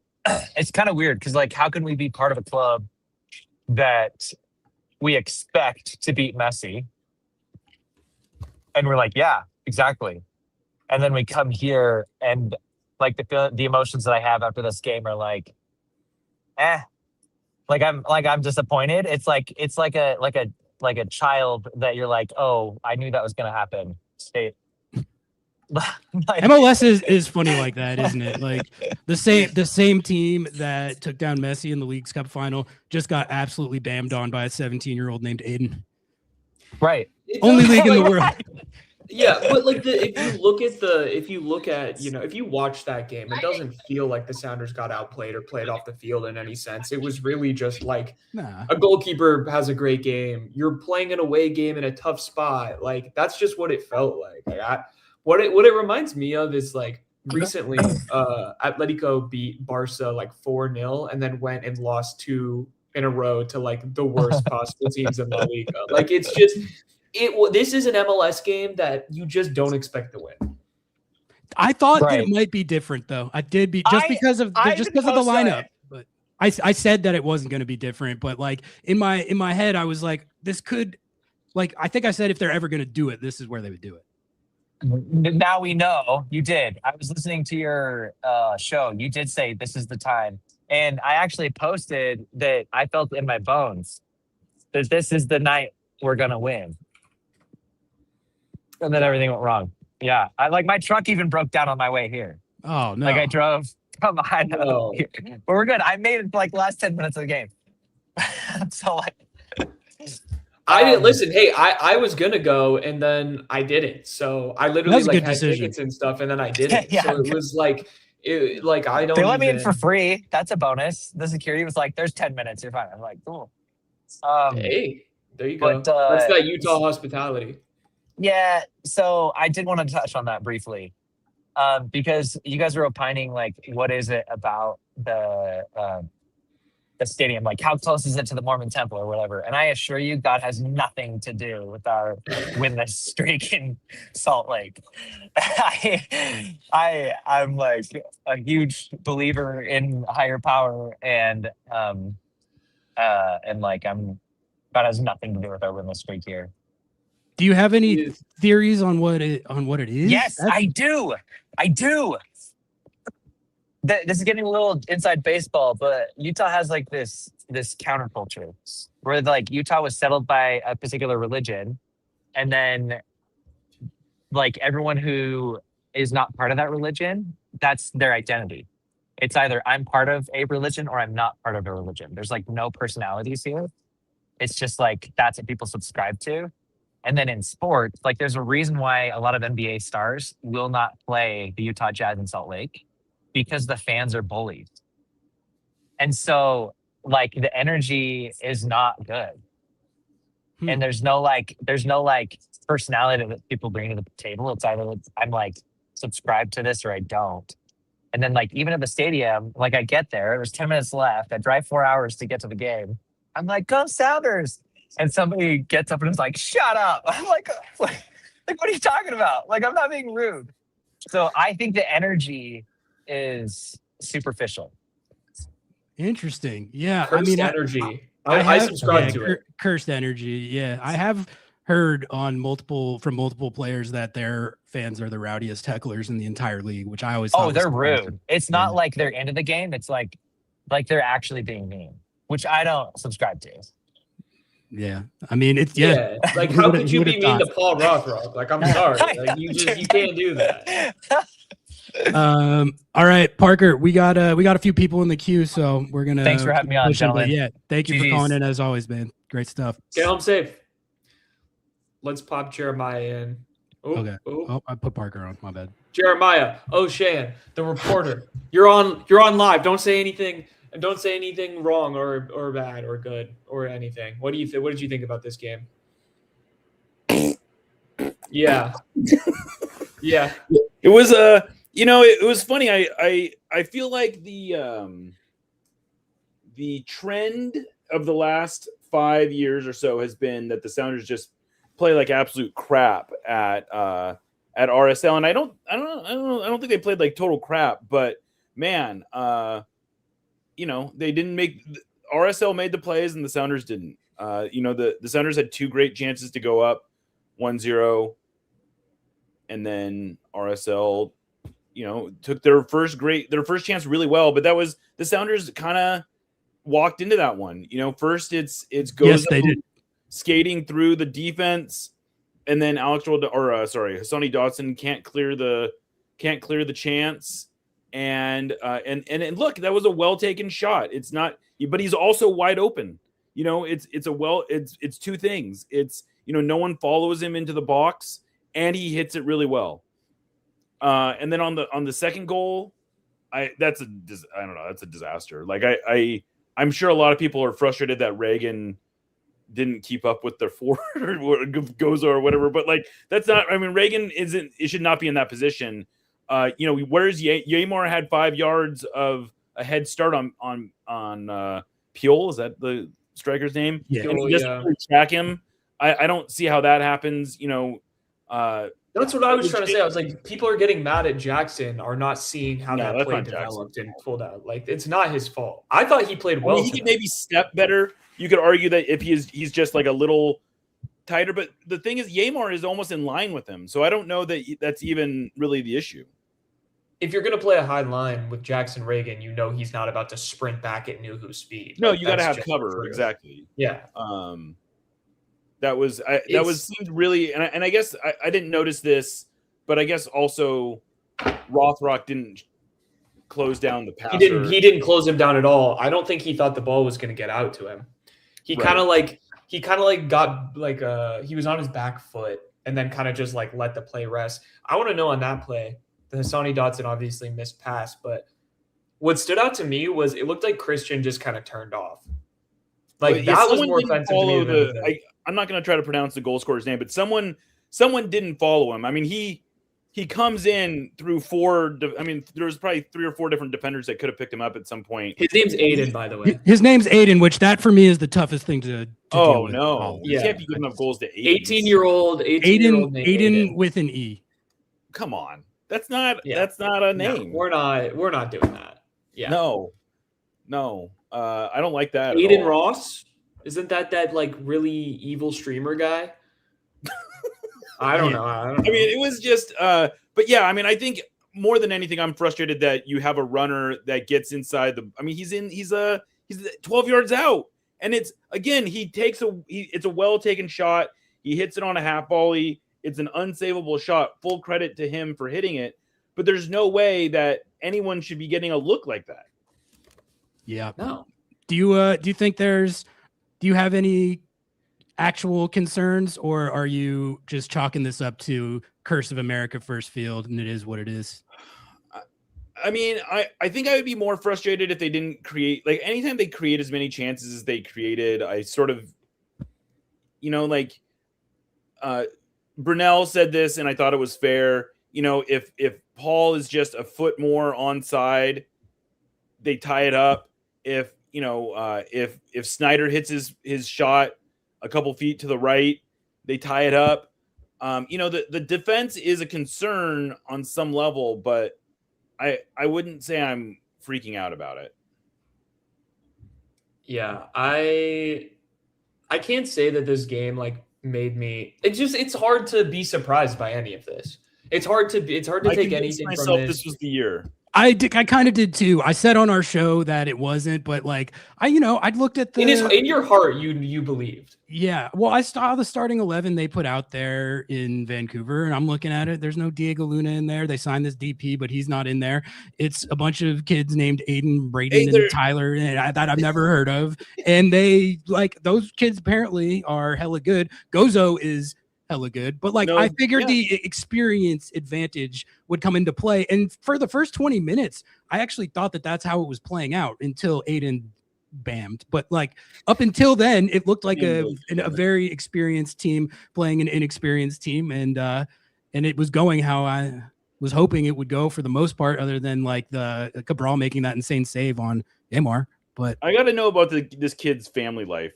it's kind of weird because, like, how can we be part of a club that we expect to beat Messi? And we're like, yeah, exactly. And then we come here and, like, the emotions that I have after this game are like, I'm disappointed. It's like a child that you're like, oh, I knew that was gonna happen. MLS is funny like that, isn't it? Like the same team that took down Messi in the Leagues Cup final just got absolutely bammed on by a 17-year-old named Aiden. Right. Only league in the world. Yeah, but like if you watch that game, it doesn't feel like the Sounders got outplayed or played off the field in any sense. It was really just like a goalkeeper has a great game. You're playing an away game in a tough spot. Like that's just what it felt like. What it reminds me of is like recently Atletico beat Barca like 4-0 and then went and lost 2 in a row to like the worst possible teams in La Liga. Like it's just this is an MLS game that you just don't expect to win. I thought that it might be different though. I did because of the lineup. But I said that it wasn't going to be different. But like in my head, I was like, this could, like I think I said if they're ever going to do it, this is where they would do it. Now we know you did. I was listening to your show. You did say this is the time. And I actually posted that I felt in my bones that this is the night we're going to win. And then everything went wrong. Yeah. My truck even broke down on my way here. Oh, no. Like I drove from behind. No. But we're good. I made it like the last 10 minutes of the game. So like. I didn't listen. Hey, I was gonna go and then I didn't. So I literally like had tickets and stuff, and then I didn't. Yeah, so it was like, I don't. They let me in for free. That's a bonus. The security was like, "There's 10 minutes. You're fine." I'm like, "Cool." Hey, there you go. That's that Utah hospitality. Yeah. So I did want to touch on that briefly, because you guys were opining like, what is it about the stadium, like how close is it to the Mormon temple or whatever? And I assure you, God has nothing to do with our winless streak in Salt Lake. I'm like a huge believer in higher power, and like God has nothing to do with our winless streak here. Do you have any theories on what it is? Yes, I do. This is getting a little inside baseball, but Utah has like this counterculture where like Utah was settled by a particular religion, and then like everyone who is not part of that religion, that's their identity. It's either I'm part of a religion or I'm not part of a religion. There's like no personalities here. It's just like that's what people subscribe to. And then in sports, like there's a reason why a lot of NBA stars will not play the Utah Jazz in Salt Lake, because the fans are bullied. And so like the energy is not good. And there's no personality that people bring to the table. It's either I'm like subscribe to this or I don't. And then like even at the stadium, like I get there's 10 minutes left. I drive 4 hours to get to the game. I'm like, go Sounders. And somebody gets up and is like, shut up. I'm like, what are you talking about? Like, I'm not being rude. So I think the energy is superficial. Interesting. Yeah. Cursed energy. I subscribe to it. Cursed energy. Yeah, I have heard from multiple players that their fans are the rowdiest hecklers in the entire league, which I always thought was they're surprising. rude. It's not like they're into the game. It's like they're actually being mean, which I don't subscribe to. Yeah, I mean it's Like how could you be mean to Paul Rothrock? Like I'm sorry, like you can't do that. All right, Parker, we got a few people in the queue, so we're gonna. Thanks for having me on, gentlemen. Yeah, thank you for calling in as always, man. Great stuff. Get home safe. Let's pop Jeremiah in. Okay. Oh, I put Parker on. My bad. Jeremiah O'Shan, the reporter. You're on live. Don't say anything. Don't say anything wrong or bad or good or anything. What do you think? What did you think about this game? Yeah. Yeah. It was it was funny. I feel like the trend of the last 5 years or so has been that the Sounders just play like absolute crap at RSL, and I don't think they played like total crap, but man, they didn't make RSL made the plays and the Sounders didn't. The Sounders had 2 great chances to go up 1-0, and then RSL took their first chance really well, but that was the Sounders kind of walked into that one. First it's Yes, they did. Skating through the defense, and then Hassani Dotson can't clear the chance, and look, that was a well taken shot. It's not, but he's also wide open. It's 2 things. It's no one follows him into the box, and he hits it really well. And then on the second goal, that's a disaster. Like I'm sure a lot of people are frustrated that Reagan didn't keep up with their forward or Goza or whatever, but like that's not. I mean, Reagan it should not be in that position. Whereas Yamar had 5 yards of a head start on Pule. Is that the striker's name? Yeah. And he just track him. I don't see how that happens. That's what I was trying to say. I was like, people are getting mad at Jackson are not seeing how that play developed and pulled out. Like, it's not his fault. I thought he played well. He could maybe step better. You could argue that if he's just like a little tighter, but the thing is, Yamar is almost in line with him, so I don't know that that's even really the issue. If you're going to play a high line with Jackson Reagan, he's not about to sprint back at Nuhu speed. No, you got to have cover. Exactly. Yeah. Seemed really, and I guess I didn't notice this, but I guess also Rothrock didn't close down the passer. He didn't close him down at all. I don't think he thought the ball was going to get out to him. He kind of got like he was on his back foot and then kind of just like let the play rest. I want to know on that play, the Hassani Dotson obviously missed pass, but what stood out to me was it looked like Christian just kind of turned off. Like that was more offensive to me. I'm not going to try to pronounce the goal scorer's name, but someone didn't follow him. I mean, he comes in through 4. I mean, there was probably 3 or 4 different defenders that could have picked him up at some point. His name's Aiden, by the way. His name's Aiden, which that for me is the toughest thing to deal with. No, you can't be giving up goals to 18-year-old Aiden with an E. Come on, that's not a name. No, we're not doing that. Yeah. No. I don't like that. Aiden Ross. Isn't that like really evil streamer guy? I don't know. I mean, it was just, but yeah, I mean, I think more than anything, I'm frustrated that you have a runner that gets inside he's 12 yards out. And it's, again, it's a well-taken shot. He hits it on a half volley. It's an unsavable shot. Full credit to him for hitting it. But there's no way that anyone should be getting a look like that. Yeah. No. Do you think do you have any actual concerns, or are you just chalking this up to Curse of America first field and it is what it is? I mean, I think I would be more frustrated if they didn't create, like, anytime they create as many chances as they created, I sort of, Brunel said this and I thought it was fair. If Paul is just a foot more onside, they tie it up. If Snyder hits his shot a couple feet to the right, they tie it up. The defense is a concern on some level, but I wouldn't say I'm freaking out about it. Yeah, I can't say that this game like made me. It's hard to be surprised by any of this. It's hard to I take convinced anything from myself this. this was the year. I kind of did too. I said on our show that it wasn't, but like I'd looked at the In your heart, you believed. Yeah, well, I saw the starting 11 they put out there in Vancouver, and I'm looking at it. There's no Diego Luna in there. They signed this DP, but he's not in there. It's a bunch of kids named Aiden, Braden, and Tyler that I've never heard of, and they like those kids apparently are hella good. Gozo is hella good, but like I figured the experience advantage would come into play, and for the first 20 minutes, I actually thought that that's how it was playing out until Aiden bammed. But like up until then, it looked like a very experienced team playing an inexperienced team, and it was going how I was hoping it would go for the most part, other than like the Cabral making that insane save on Amar. But I got to know about this kid's family life.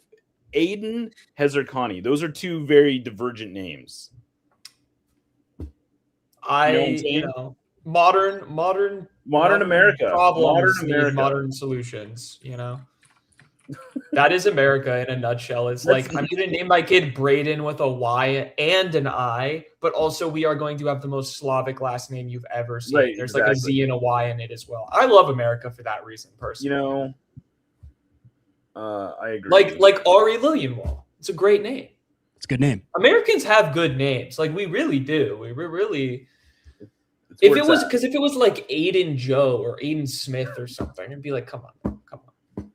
Aiden, Hezarkhani. Those are two very divergent names. Modern America, problems, modern solutions. That is America in a nutshell. It's like I'm going to name my kid Braden with a Y and an I, but also we are going to have the most Slavic last name you've ever seen. Right, There's like a Z and a Y in it as well. I love America for that reason, personally. I agree. Like Ari Lillienwall. It's a great name. It's a good name. Americans have good names. Like we really do. We really. If it was like Aiden Joe or Aiden Smith or something, it'd be like, come on.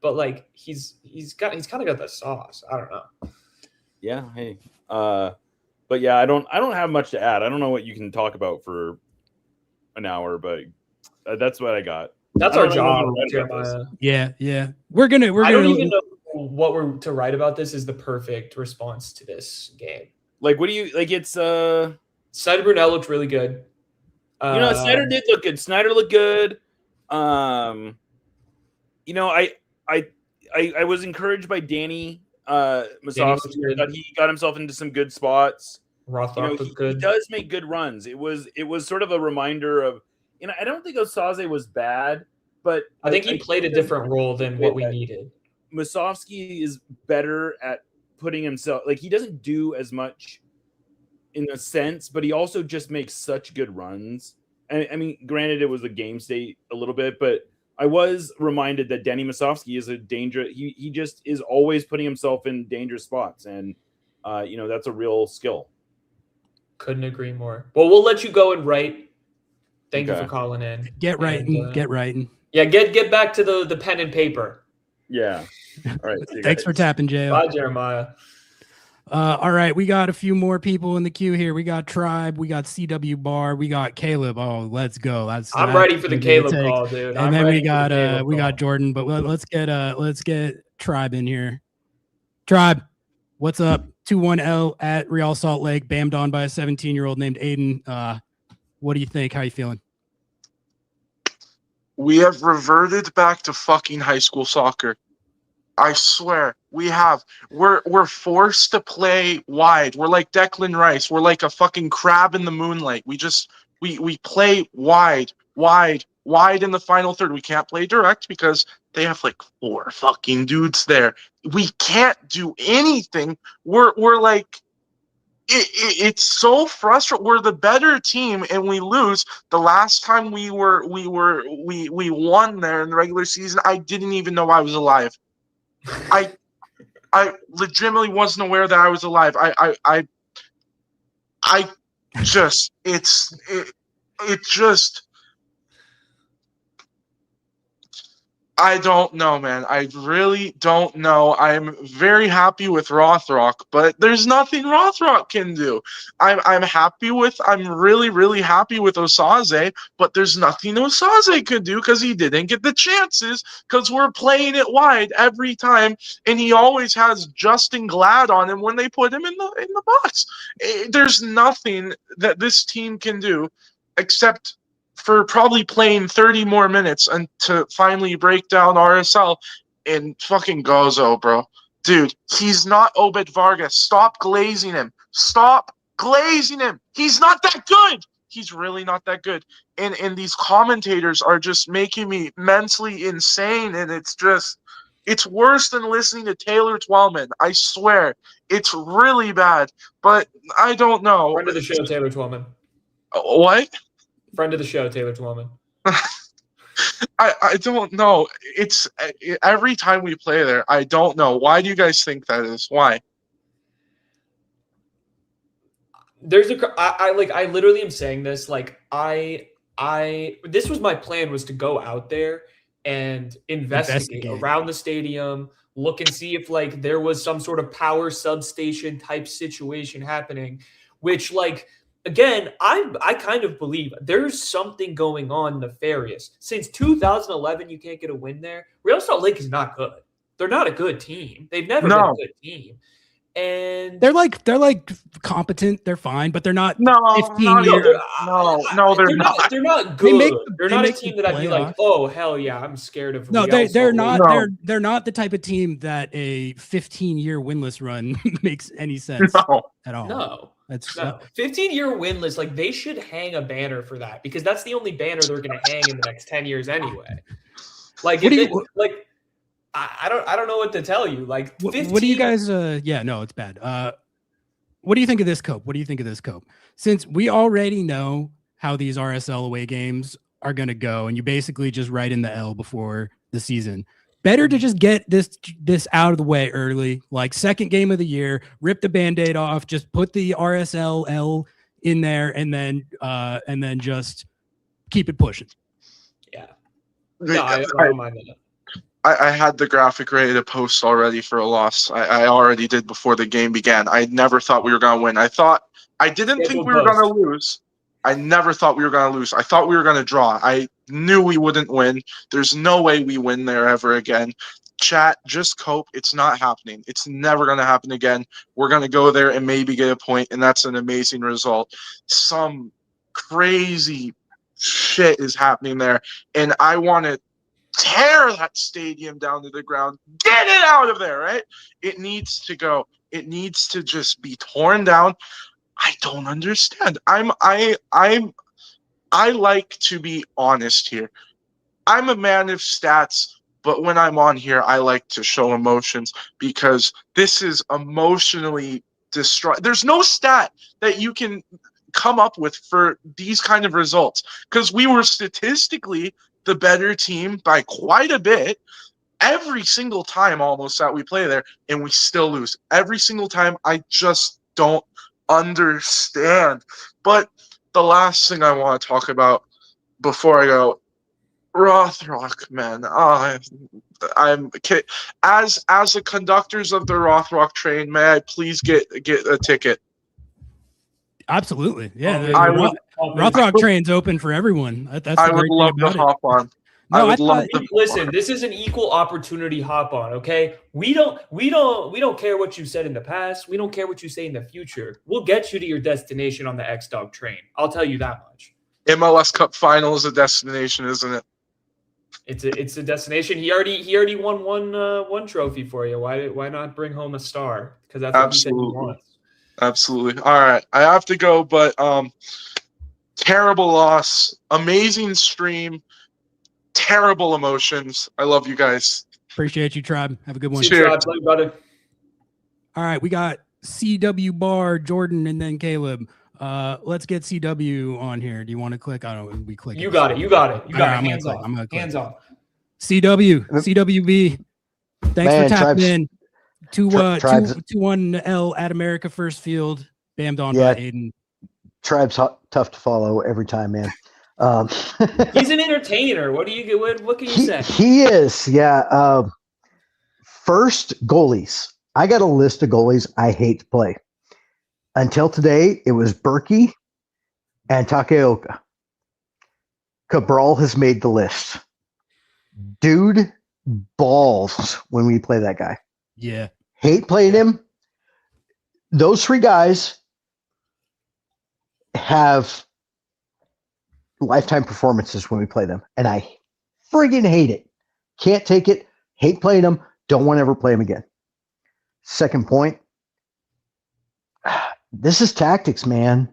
But like he's kind of got the sauce. I don't know. Yeah. Hey. But yeah, I don't have much to add. I don't know what you can talk about for an hour, but that's what I got. That's our job, Jeremiah. Yeah. We're gonna. I don't even know what we're to write about. This is the perfect response to this game. Like, what do you like? It's Snyder Brunel looked really good. Snyder did look good. Snyder looked good. I was encouraged by Danny Musovsky that he got himself into some good spots. Rothrock was good. He does make good runs. It was sort of a reminder of. I don't think Osaze was bad, but I think he played a different role than what we needed. Musovsky is better at putting himself he doesn't do as much in a sense, but he also just makes such good runs. I mean, granted, it was a game state a little bit, but I was reminded that Danny Musovsky is a danger. He just is always putting himself in dangerous spots, and that's a real skill. Couldn't agree more. Well, we'll let you go and write. Thank you for calling in. Get writing. Yeah, get back to the pen and paper. Yeah. All right. Thanks for tapping, Jay. Bye, Jeremiah. All right, we got a few more people in the queue here. We got Tribe, we got CW Bar, we got Caleb. Oh, let's go. I'm ready for the Caleb call, dude. And then we got Jordan, but let's get Tribe in here. Tribe, what's up? 2-1L at Real Salt Lake, bammed on by a 17-year-old named Aiden. What do you think? How you feeling? We have reverted back to fucking high school soccer. I swear, we have. We're forced to play wide. We're like Declan Rice. We're like a fucking crab in the moonlight. We play wide in the final third. We can't play direct because they have like 4 fucking dudes there. We can't do anything. We're like it's so frustrating. We're the better team and we lose. The last time we won there in the regular season, I didn't even know I was alive. I legitimately wasn't aware that I was alive. I don't know, man. I really don't know. I'm very happy with Rothrock, but there's nothing Rothrock can do. I'm really, really happy with Osaze, but there's nothing Osaze could do because he didn't get the chances because we're playing it wide every time, and he always has Justin Glad on him when they put him in the box. There's nothing that this team can do except for probably playing 30 more minutes and to finally break down RSL and fucking Gozo, bro. Dude, he's not Obed Vargas. Stop glazing him. He's not that good. He's really not that good. And these commentators are just making me mentally insane, and it's just It's worse than listening to Taylor Twellman. I swear. It's really bad. But I don't know. Friend of the show, Taylor Twellman. What? Friend of the show, Taylor Twellman. I don't know. It's every time we play there, I don't know. Why do you guys think that is? Why? I literally am saying this. Like, this was my plan, was to go out there and investigate around the stadium, look and see if like there was some sort of power substation type situation happening, which like, again, I kind of believe there's something going on nefarious. Since 2011, you can't get a win there. Real Salt Lake is not good. They're not a good team. They've never been a good team. And they're like competent. They're fine, but they're not. No, 15 years. They're not. They're not good. They're not a team that I'd be like, oh hell yeah, I'm scared of. No, they're not. No. They're not the type of team that a 15-year winless run makes any sense at all. No. That's 15-year winless. Like, they should hang a banner for that, because that's the only banner they're going to hang in the next 10 years anyway. Like, I don't know what to tell you. Like, 15... what do you guys? Yeah, no, it's bad. What do you think of this, Cope? What do you think of this, Cope? Since we already know how these RSL away games are going to go, and you basically just write in the L before the season. Better to just get this out of the way early, like second game of the year, rip the Band-Aid off, just put the RSL L in there, and then just keep it pushing. Yeah. No, I don't mind that. I had the graphic ready to post already for a loss. I already did before the game began. I never thought we were going to win. I didn't think we were going to lose. I never thought we were going to lose. I thought we were going to draw. I knew we wouldn't win. There's no way we win there ever again. Chat, just cope. It's not happening. It's never going to happen again. We're going to go there and maybe get a point, and that's an amazing result. Some crazy shit is happening there, and I want to tear that stadium down to the ground. Get it out of there, right? It needs to go. It needs to just be torn down. I don't understand. I like to be honest here. I'm a man of stats, but when I'm on here, I like to show emotions, because this is emotionally destroying. There's no stat that you can come up with for these kind of results, because we were statistically the better team by quite a bit every single time almost that we play there, and we still lose every single time. I just don't understand. But the last thing I want to talk about before I go, Rothrock, man. I'm as the conductors of the Rothrock train, may I please get a ticket? Absolutely, yeah. Rothrock train's open for everyone. That's I would love to hop on. No, I would love to. Listen, this is an equal opportunity hop on. Okay, we don't care what you said in the past. We don't care what you say in the future. We'll get you to your destination on the X-Dog train. I'll tell you that much. MLS Cup final is a destination, isn't it? It's a destination. He already won one trophy for you. Why not bring home a star? Because that's what he said he wants. Absolutely. All right, I have to go, but terrible loss, amazing stream, terrible emotions. I love you guys. Appreciate you, Tribe. Have a good one. Cheers. Love you, brother. All right, we got CW Bar, Jordan, and then Caleb. Let's get CW on here. Do you want to click? I don't know. We click. You got it. Hands on. Hands on. CWB. Thanks for tapping in. 2-1 L at America First Field. Bammed on by Aiden. Tribe's tough to follow every time, man. He's an entertainer. What can you say? He is, yeah. First, goalies. I got a list of goalies I hate to play. Until today, it was Berkey and Takeoka. Cabral has made the list. Dude balls when we play that guy. Yeah. Hate playing him. Those three guys have lifetime performances when we play them, and I friggin' hate it. Can't take it. Hate playing them. Don't want to ever play them again. Second point. This is tactics, man.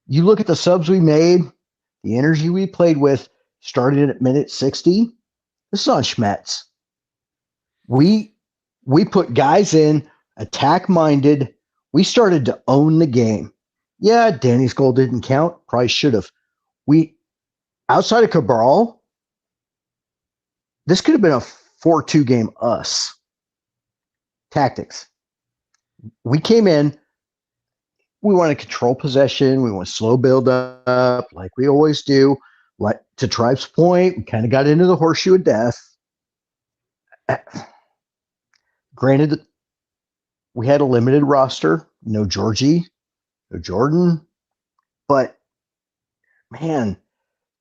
You look at the subs we made, the energy we played with, started at minute 60. This is on Schmetz. We put guys in, attack minded. We started to own the game. Yeah, Danny's goal didn't count. Probably should have. We outside of Cabral, this could have been a 4-2 game us. Tactics. We came in, we want to control possession, we want to slow build up like we always do. Like to Tribe's point, we kind of got into the horseshoe of death. Granted, we had a limited roster, no Georgie, no Jordan, but man,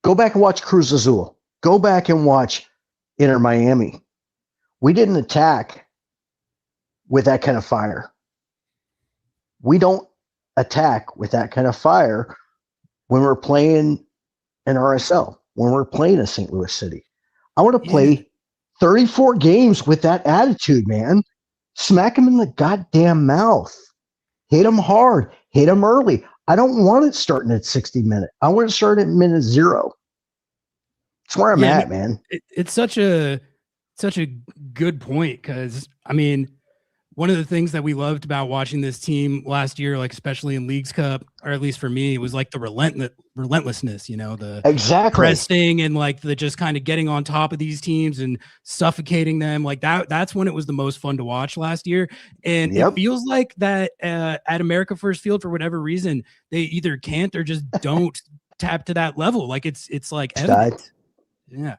go back and watch Cruz Azul. Go back and watch Inter Miami. We didn't attack with that kind of fire. We don't attack with that kind of fire when we're playing an RSL, when we're playing a St. Louis City. I want to play 34 games with that attitude, man. Smack them in the goddamn mouth. Hit them hard. Hit them early. I don't want it starting at 60 minutes. I want to start at minute 0. That's where I'm at, man. It's such a good point because, I mean, one of the things that we loved about watching this team last year, like especially in Leagues Cup, or at least for me, was like the relentlessness, you know, the pressing and like the just kind of getting on top of these teams and suffocating them. Like that's when it was the most fun to watch last year. And it feels like that at America First Field, for whatever reason, they either can't or just don't tap to that level. Like it's like evident. Yeah.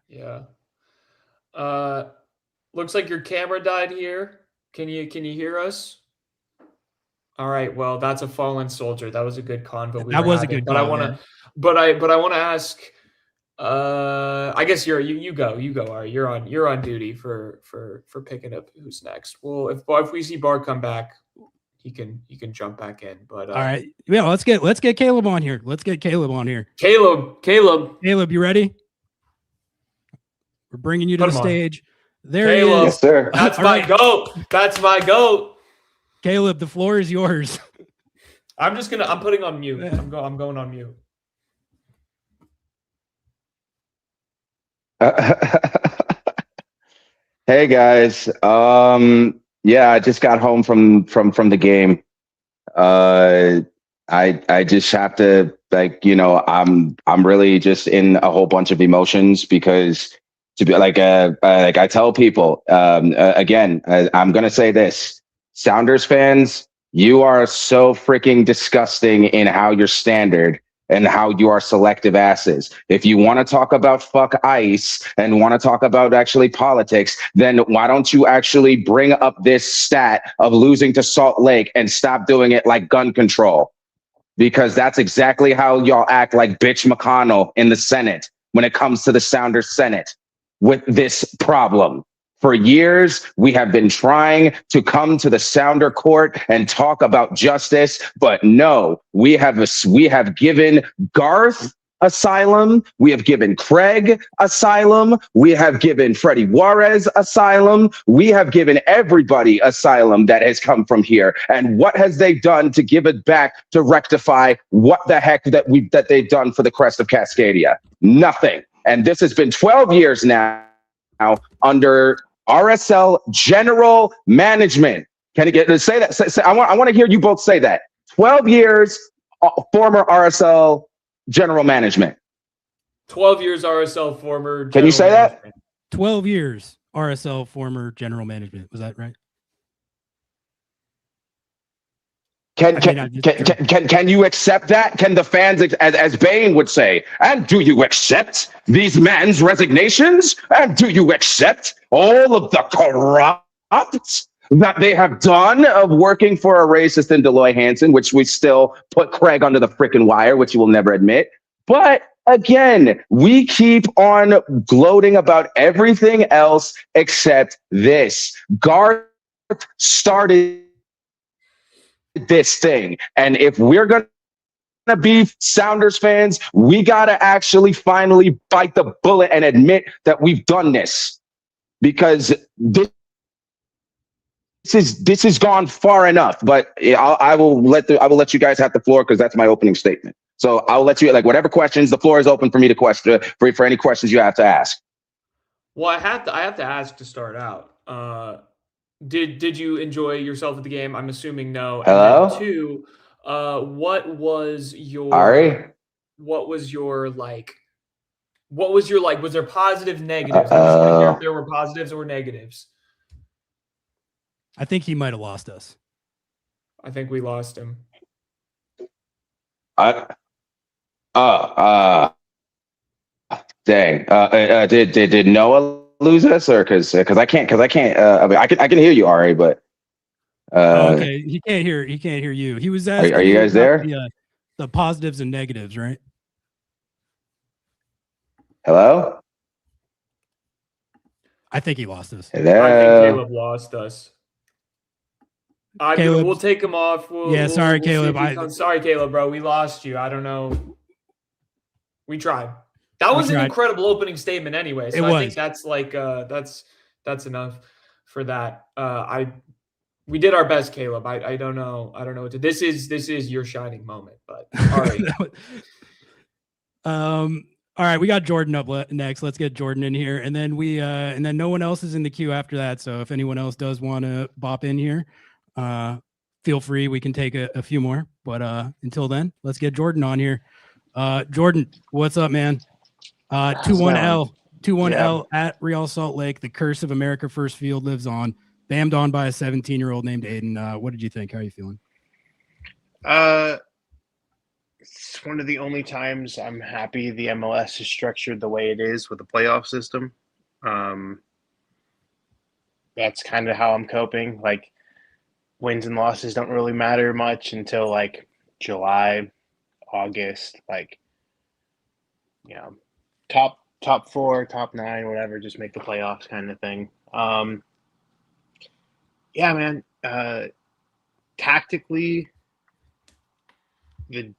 Looks like your camera died here. Can you hear us? All right. Well, that's a fallen soldier. That was a good convo. That was a good. But I want to, but I want to ask. I guess you go. Ari. You're on duty for picking up who's next. Well, if we see Bart come back, he can jump back in. But all right. Yeah. Let's get Caleb on here. Caleb, you ready? We're bringing you to the stage. There he is. Yes, sir. That's my goat. That's my goat. Caleb, the floor is yours. I'm putting on mute. I'm going on mute. Hey guys. Yeah, I just got home from the game. I just have to, like, you know, I'm really just in a whole bunch of emotions because, to be like I tell people, again, I'm going to say this, Sounders fans, you are so freaking disgusting in how you're standard and how you are selective asses. If you want to talk about fuck ice and want to talk about actually politics, then why don't you actually bring up this stat of losing to Salt Lake and stop doing it like gun control? Because that's exactly how y'all act like bitch McConnell in the Senate when it comes to the Sounders Senate. With this problem. For years, we have been trying to come to the Sounder court and talk about justice, but no, we have given Garth asylum, we have given Craig asylum, we have given Freddie Juarez asylum, we have given everybody asylum that has come from here. And what has they done to give it back to rectify what the heck that they've done for the crest of Cascadia? Nothing. And this has been 12 years now under RSL general management. Can you say that? Say, I want to hear you both say that. 12 years, former RSL general management. 12 years RSL former. Can you say that? 12 years RSL former general management. Was that right? Can you accept that? Can the fans, as Bain would say, and do you accept these men's resignations? And do you accept all of the corrupt that they have done of working for a racist in Deloy Hansen, which we still put Craig under the freaking wire, which you will never admit. But again, we keep on gloating about everything else except this. Garth started this thing, and if we're gonna be Sounders fans, we gotta actually finally bite the bullet and admit that we've done this, because this has gone far enough. But I will let you guys have the floor, because that's my opening statement. So I'll let you, like, whatever questions, the floor is open for me to question, for any questions you have to ask. Well, I have to ask to start out. did you enjoy yourself at the game? I'm assuming no. And then Hello? 2, what was your Ari? what was your like was there positive, negatives? I just want to hear if Uh-oh. there were positives or negatives. I think he might have lost us. I think we lost him. Dang. Did Noah lose us, or because I can't I mean, I can hear you, Ari, but Okay, he can't hear you. He was asking are you guys about there? the positives and negatives, right? Hello? I think he lost us. Hello? I think Caleb lost us. Caleb's- We'll take him off. Sorry, we'll see if Caleb. he comes. Sorry, Caleb, bro. We lost you. I don't know. We tried. That was an incredible opening statement anyway. So I think that's like that's enough for that. We did our best, Caleb. I don't know. I don't know what to. This is your shining moment, but all right. All right, we got Jordan up next. Let's get Jordan in here, and then and then no one else is in the queue after that. So if anyone else does want to bop in here, feel free. We can take a few more, but until then, let's get Jordan on here. Jordan, what's up, man? 2-1L at Real Salt Lake. The curse of America First Field lives on. Bammed on by a 17-year-old named Aiden. What did you think? How are you feeling? It's one of the only times I'm happy the MLS is structured the way it is with the playoff system. That's kind of how I'm coping. Like, wins and losses don't really matter much until like July, August, like, you know, top 4, top 9, whatever, just make the playoffs kind of thing. Yeah, man. Tactically, the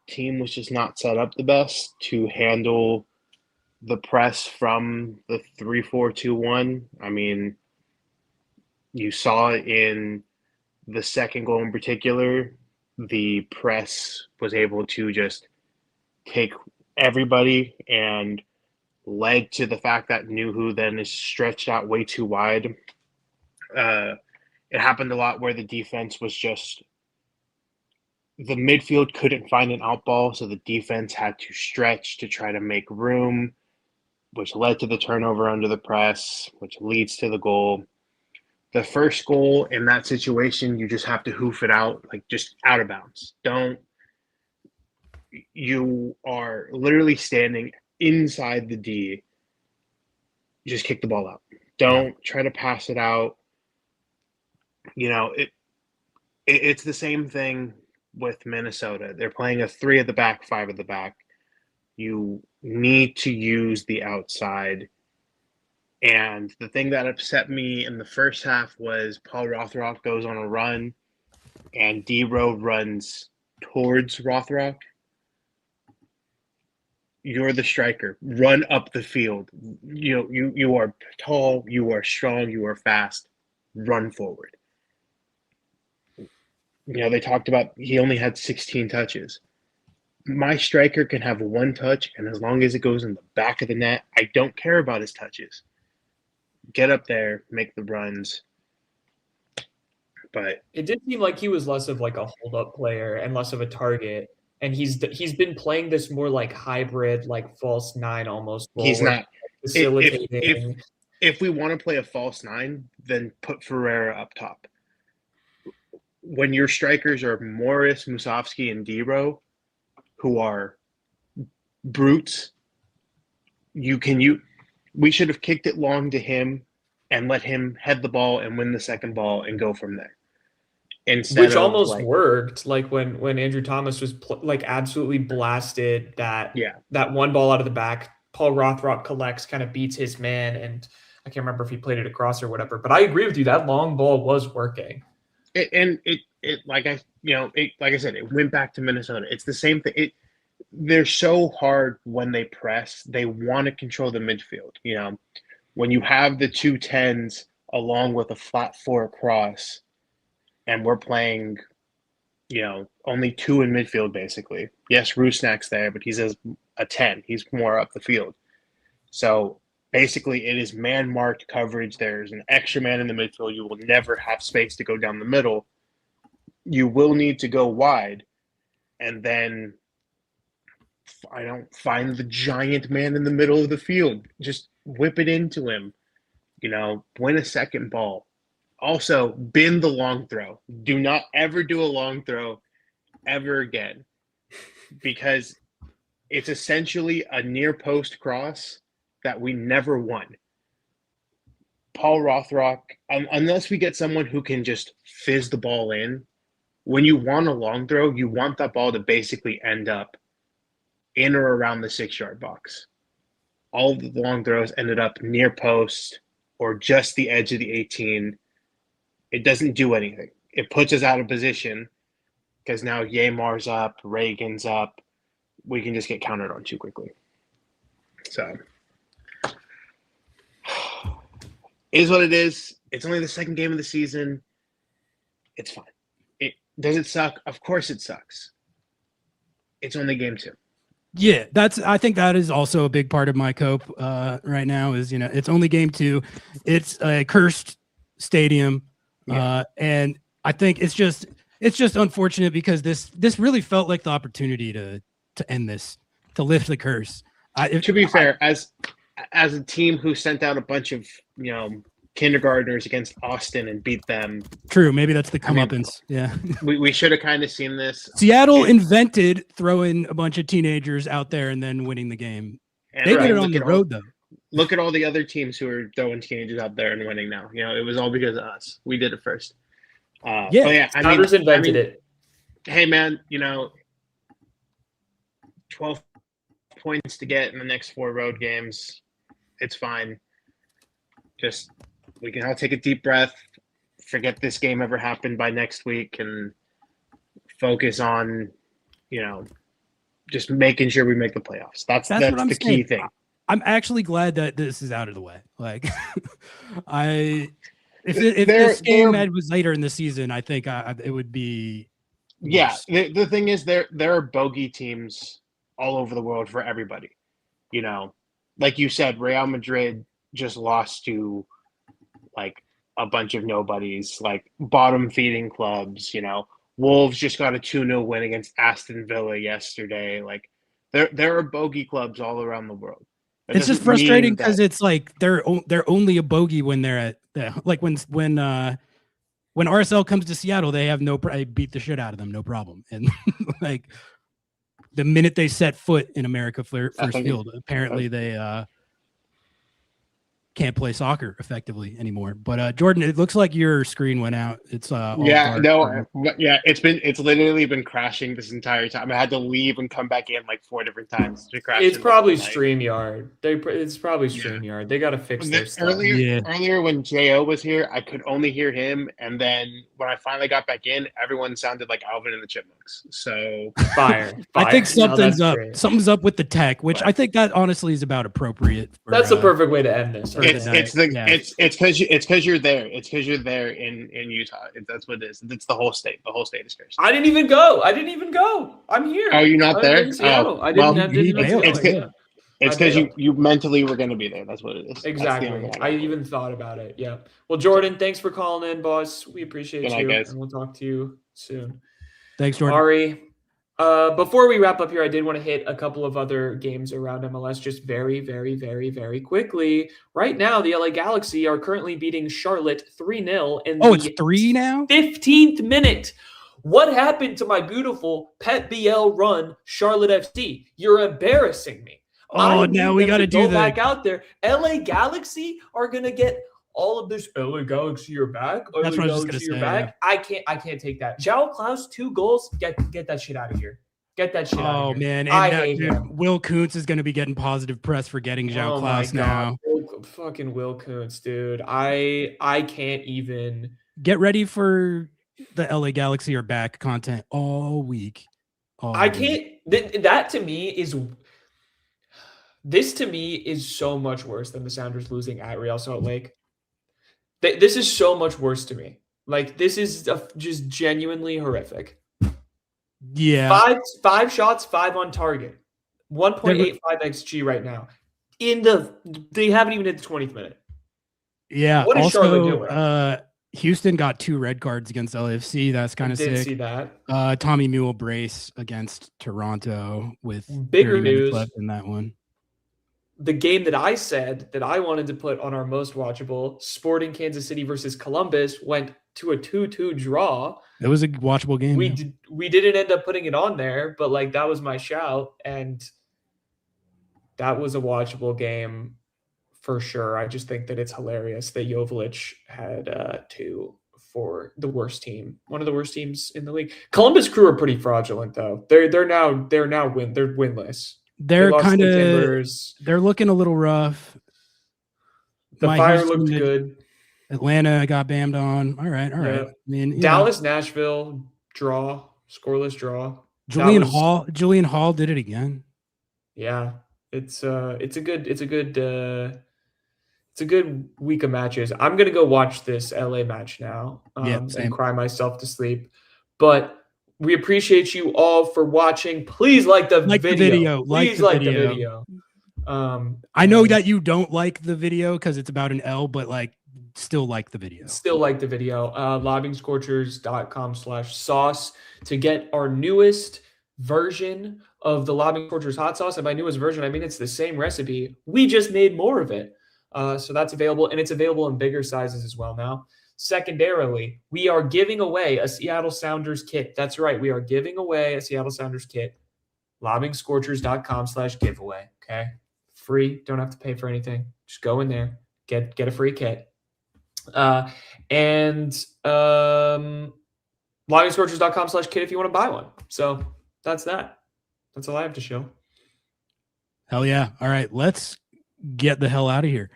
team was just not set up the best to handle the press from the 3-4-2-1. I mean, you saw it in the second goal in particular. The press was able to just take everybody and led to the fact that Nuhu then is stretched out way too wide. It happened a lot where the defense was just the midfield couldn't find an out ball, so the defense had to stretch to try to make room, which led to the turnover under the press, which leads to the goal. The first goal in that situation, you just have to hoof it out, like just out of bounds. You are literally standing inside the D. Just kick the ball out. Don't try to pass it out. You know, it's the same thing with Minnesota. They're playing a 3 at the back, 5 at the back. You need to use the outside. And the thing that upset me in the first half was Paul Rothrock goes on a run and D-Row runs towards Rothrock. You're the striker. Run up the field. You are tall, you are strong, you are fast. Run forward. They talked about he only had 16 touches. My striker can have 1 touch, and as long as it goes in the back of the net, I don't care about his touches. Get up there, make the runs. But it did seem like he was less of like a hold-up player and less of a target. And he's been playing this more like hybrid, like false 9 almost. He's not facilitating. If we want to play a false 9, then put Ferreira up top. When your strikers are Morris, Musovski, and Dero, who are brutes, we should have kicked it long to him and let him head the ball and win the second ball and go from there. Which almost worked, like when Andrew Thomas was absolutely blasted that one ball out of the back. Paul Rothrock collects, kind of beats his man, and I can't remember if he played it across or whatever. But I agree with you, that long ball was working. Like I said, it went back to Minnesota. It's the same thing. They're so hard when they press. They want to control the midfield. When you have the 2 10s along with a flat 4 across, and we're playing, only 2 in midfield basically. Yes, Rusnak's there, but he's as a 10. He's more up the field. So basically it is man marked coverage. There's an extra man in the midfield. You will never have space to go down the middle. You will need to go wide, and then find the giant man in the middle of the field. Just whip it into him. Win a second ball. Also, bin the long throw. Do not ever do a long throw ever again, because it's essentially a near post cross that we never won. Paul Rothrock, unless we get someone who can just fizz the ball in, when you want a long throw, you want that ball to basically end up in or around the 6-yard box. All of the long throws ended up near post or just the edge of the 18. It doesn't do anything. It puts us out of position because now Yamar's up, Reagan's up. We can just get countered on too quickly. So, is what it is. It's only the second game of the season. It's fine. Does it suck? Of course it sucks. It's only game 2. Yeah, I think that is also a big part of my cope right now is, it's only game 2. It's a cursed stadium. Yeah. And I think it's just unfortunate because this really felt like the opportunity to end this, to lift the curse. To be fair, as a team who sent out a bunch of, kindergartners against Austin and beat them. True. Maybe that's the comeuppance. Yeah. We should have kind of seen this. Seattle invented throwing a bunch of teenagers out there and then winning the game. And they did it on the road, though. Look at all the other teams who are throwing teenagers out there and winning now. It was all because of us. We did it first. Sounders invented it. Hey, man, 12 points to get in the next 4 road games. It's fine. Just we can all take a deep breath, forget this game ever happened by next week, and focus on, just making sure we make the playoffs. That's the key thing. I'm actually glad that this is out of the way. Like, if this game was later in the season, I think it would be. Worse. Yeah, the thing is, there are bogey teams all over the world for everybody. Like you said, Real Madrid just lost to like a bunch of nobodies, like bottom feeding clubs. Wolves just got a 2-0 win against Aston Villa yesterday. Like there are bogey clubs all around the world. It's just frustrating because it's like they're only a bogey when they're at like when RSL comes to Seattle, they have I beat the shit out of them, no problem. And like the minute they set foot in America First Field, apparently they can't play soccer effectively anymore. But Jordan, it looks like your screen went out. It's it's literally been crashing this entire time. I had to leave and come back in like 4 different times to crash. It's probably StreamYard. It's probably StreamYard. They got to fix their stuff. Earlier when Jo was here, I could only hear him, and then when I finally got back in, everyone sounded like Alvin and the Chipmunks. So fire. I think something's up. Great. Something's up with the tech, which I think that honestly is about appropriate. That's the perfect way to end this. It's because you're there. It's because you're there in Utah. That's what it is. It's the whole state. The whole state is cursed. I didn't even go. I'm here. Oh, you're not there? It's because you mentally were going to be there. That's what it is. Exactly. I even thought about it. Yeah. Well, Jordan, thanks for calling in, boss. We appreciate you, and we'll talk to you soon. Thanks, Jordan. Ari, before we wrap up here, I did want to hit a couple of other games around MLS just very, very, very, very quickly. Right now, the LA Galaxy are currently beating Charlotte 3-0 in it's 3 now? 15th minute. What happened to my beautiful Pep BL run, Charlotte FC? You're embarrassing me. Oh, now we got to do that. Back out there. LA Galaxy are going to get all of this. LA Galaxy, you're back. That's what I was just going to say. Back. Yeah. I can't take that. João Klaus, 2 goals. Get that shit out of here. Get that shit out of here. Oh, man. And Will Kuntz is going to be getting positive press for getting João Klaus now. Fucking Will Kuntz, dude. I can't even. Get ready for the LA Galaxy are back content all week. I can't. That to me is. This to me is so much worse than the Sounders losing at Real Salt Lake. This is so much worse to me. Like, this is just genuinely horrific. Yeah. 5 shots, 5 on target. 1.85 XG right now. They haven't even hit the 20th minute. Yeah. What is Charlotte Also, doing? Houston got 2 red cards against LAFC. That's kind of sick. Did see that. Tommy Mule brace against Toronto with Bigger 30 minutes news. left in that one. The game that I said that I wanted to put on our most watchable, Sporting Kansas City versus Columbus, went to a 2-2 draw. It was a watchable game. We didn't end up putting it on there, but like that was my shout, and that was a watchable game for sure. I just think that it's hilarious that Joveljic had 2 for the worst team, one of the worst teams in the league. Columbus Crew are pretty fraudulent though. They're winless. They're lost kind to of Timbers. they're looking a little rough. The My Fire Houston looked did- good. Atlanta got bammed on. All right. Yeah. I mean, Dallas, Nashville draw, scoreless draw. Julian Hall did it again. Yeah, it's a good week of matches. I'm gonna go watch this LA match now and cry myself to sleep. But we appreciate you all for watching. Please like the video. Please like the video. I know that you don't like the video because it's about an L, but like still like the video. Still like the video. LobbingScorchers.com/sauce to get our newest version of the Lobbing Scorchers hot sauce. And by newest version, I mean it's the same recipe. We just made more of it. So that's available, and it's available in bigger sizes as well now. Secondarily, we are giving away a Seattle Sounders kit. That's right. We are giving away a Seattle Sounders kit. LobbingScorchers.com/giveaway. Okay. Free. Don't have to pay for anything. Just go in there. Get a free kit. LobbingScorchers.com/kit if you want to buy one. So that's that. That's all I have to show. Hell yeah. All right. Let's get the hell out of here.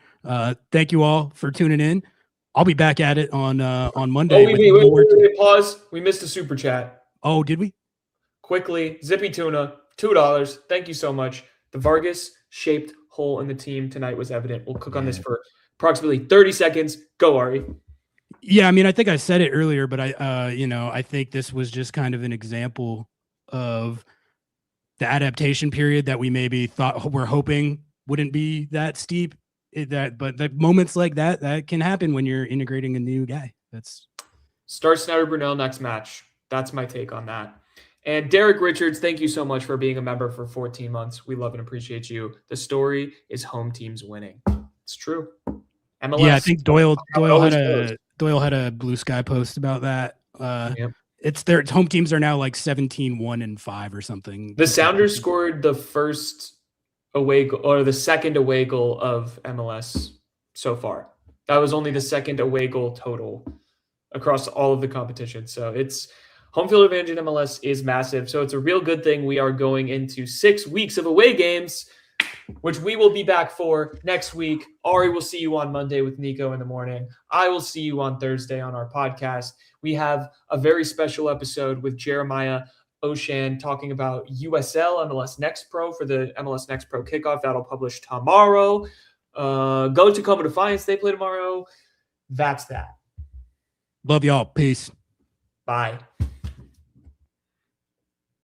Thank you all for tuning in. I'll be back at it on Monday. Wait, pause. We missed a super chat. Oh, did we? Quickly, Zippy Tuna, $2. Thank you so much. The Vargas-shaped hole in the team tonight was evident. We'll cook on this for approximately 30 seconds. Go, Ari. Yeah, I mean, I think I said it earlier, but I think this was just kind of an example of the adaptation period that we maybe thought we're hoping wouldn't be that steep. But the moments like that can happen when you're integrating a new guy. Start Snyder Brunel next match. That's my take on that. And Derek Richards, thank you so much for being a member for 14 months. We love and appreciate you. The story is home teams winning. It's true. MLS. Yeah, I think Doyle had a Blue Sky post about that. It's their home teams are now like 17-1-5 or something. The Sounders scored the first away goal, or the second away goal of MLS so far. That was only the second away goal total across all of the competition. So it's home field advantage in MLS is massive. So it's a real good thing. We are going into 6 weeks of away games, which we will be back for next week. Ari will see you on Monday with Nico in the morning. I will see you on Thursday on our podcast. We have a very special episode with Jeremiah Oshan talking about USL MLS Next Pro for the MLS Next Pro kickoff. That'll publish tomorrow. Go to Tacoma Defiance. They play tomorrow. That's that. Love y'all. Peace. Bye.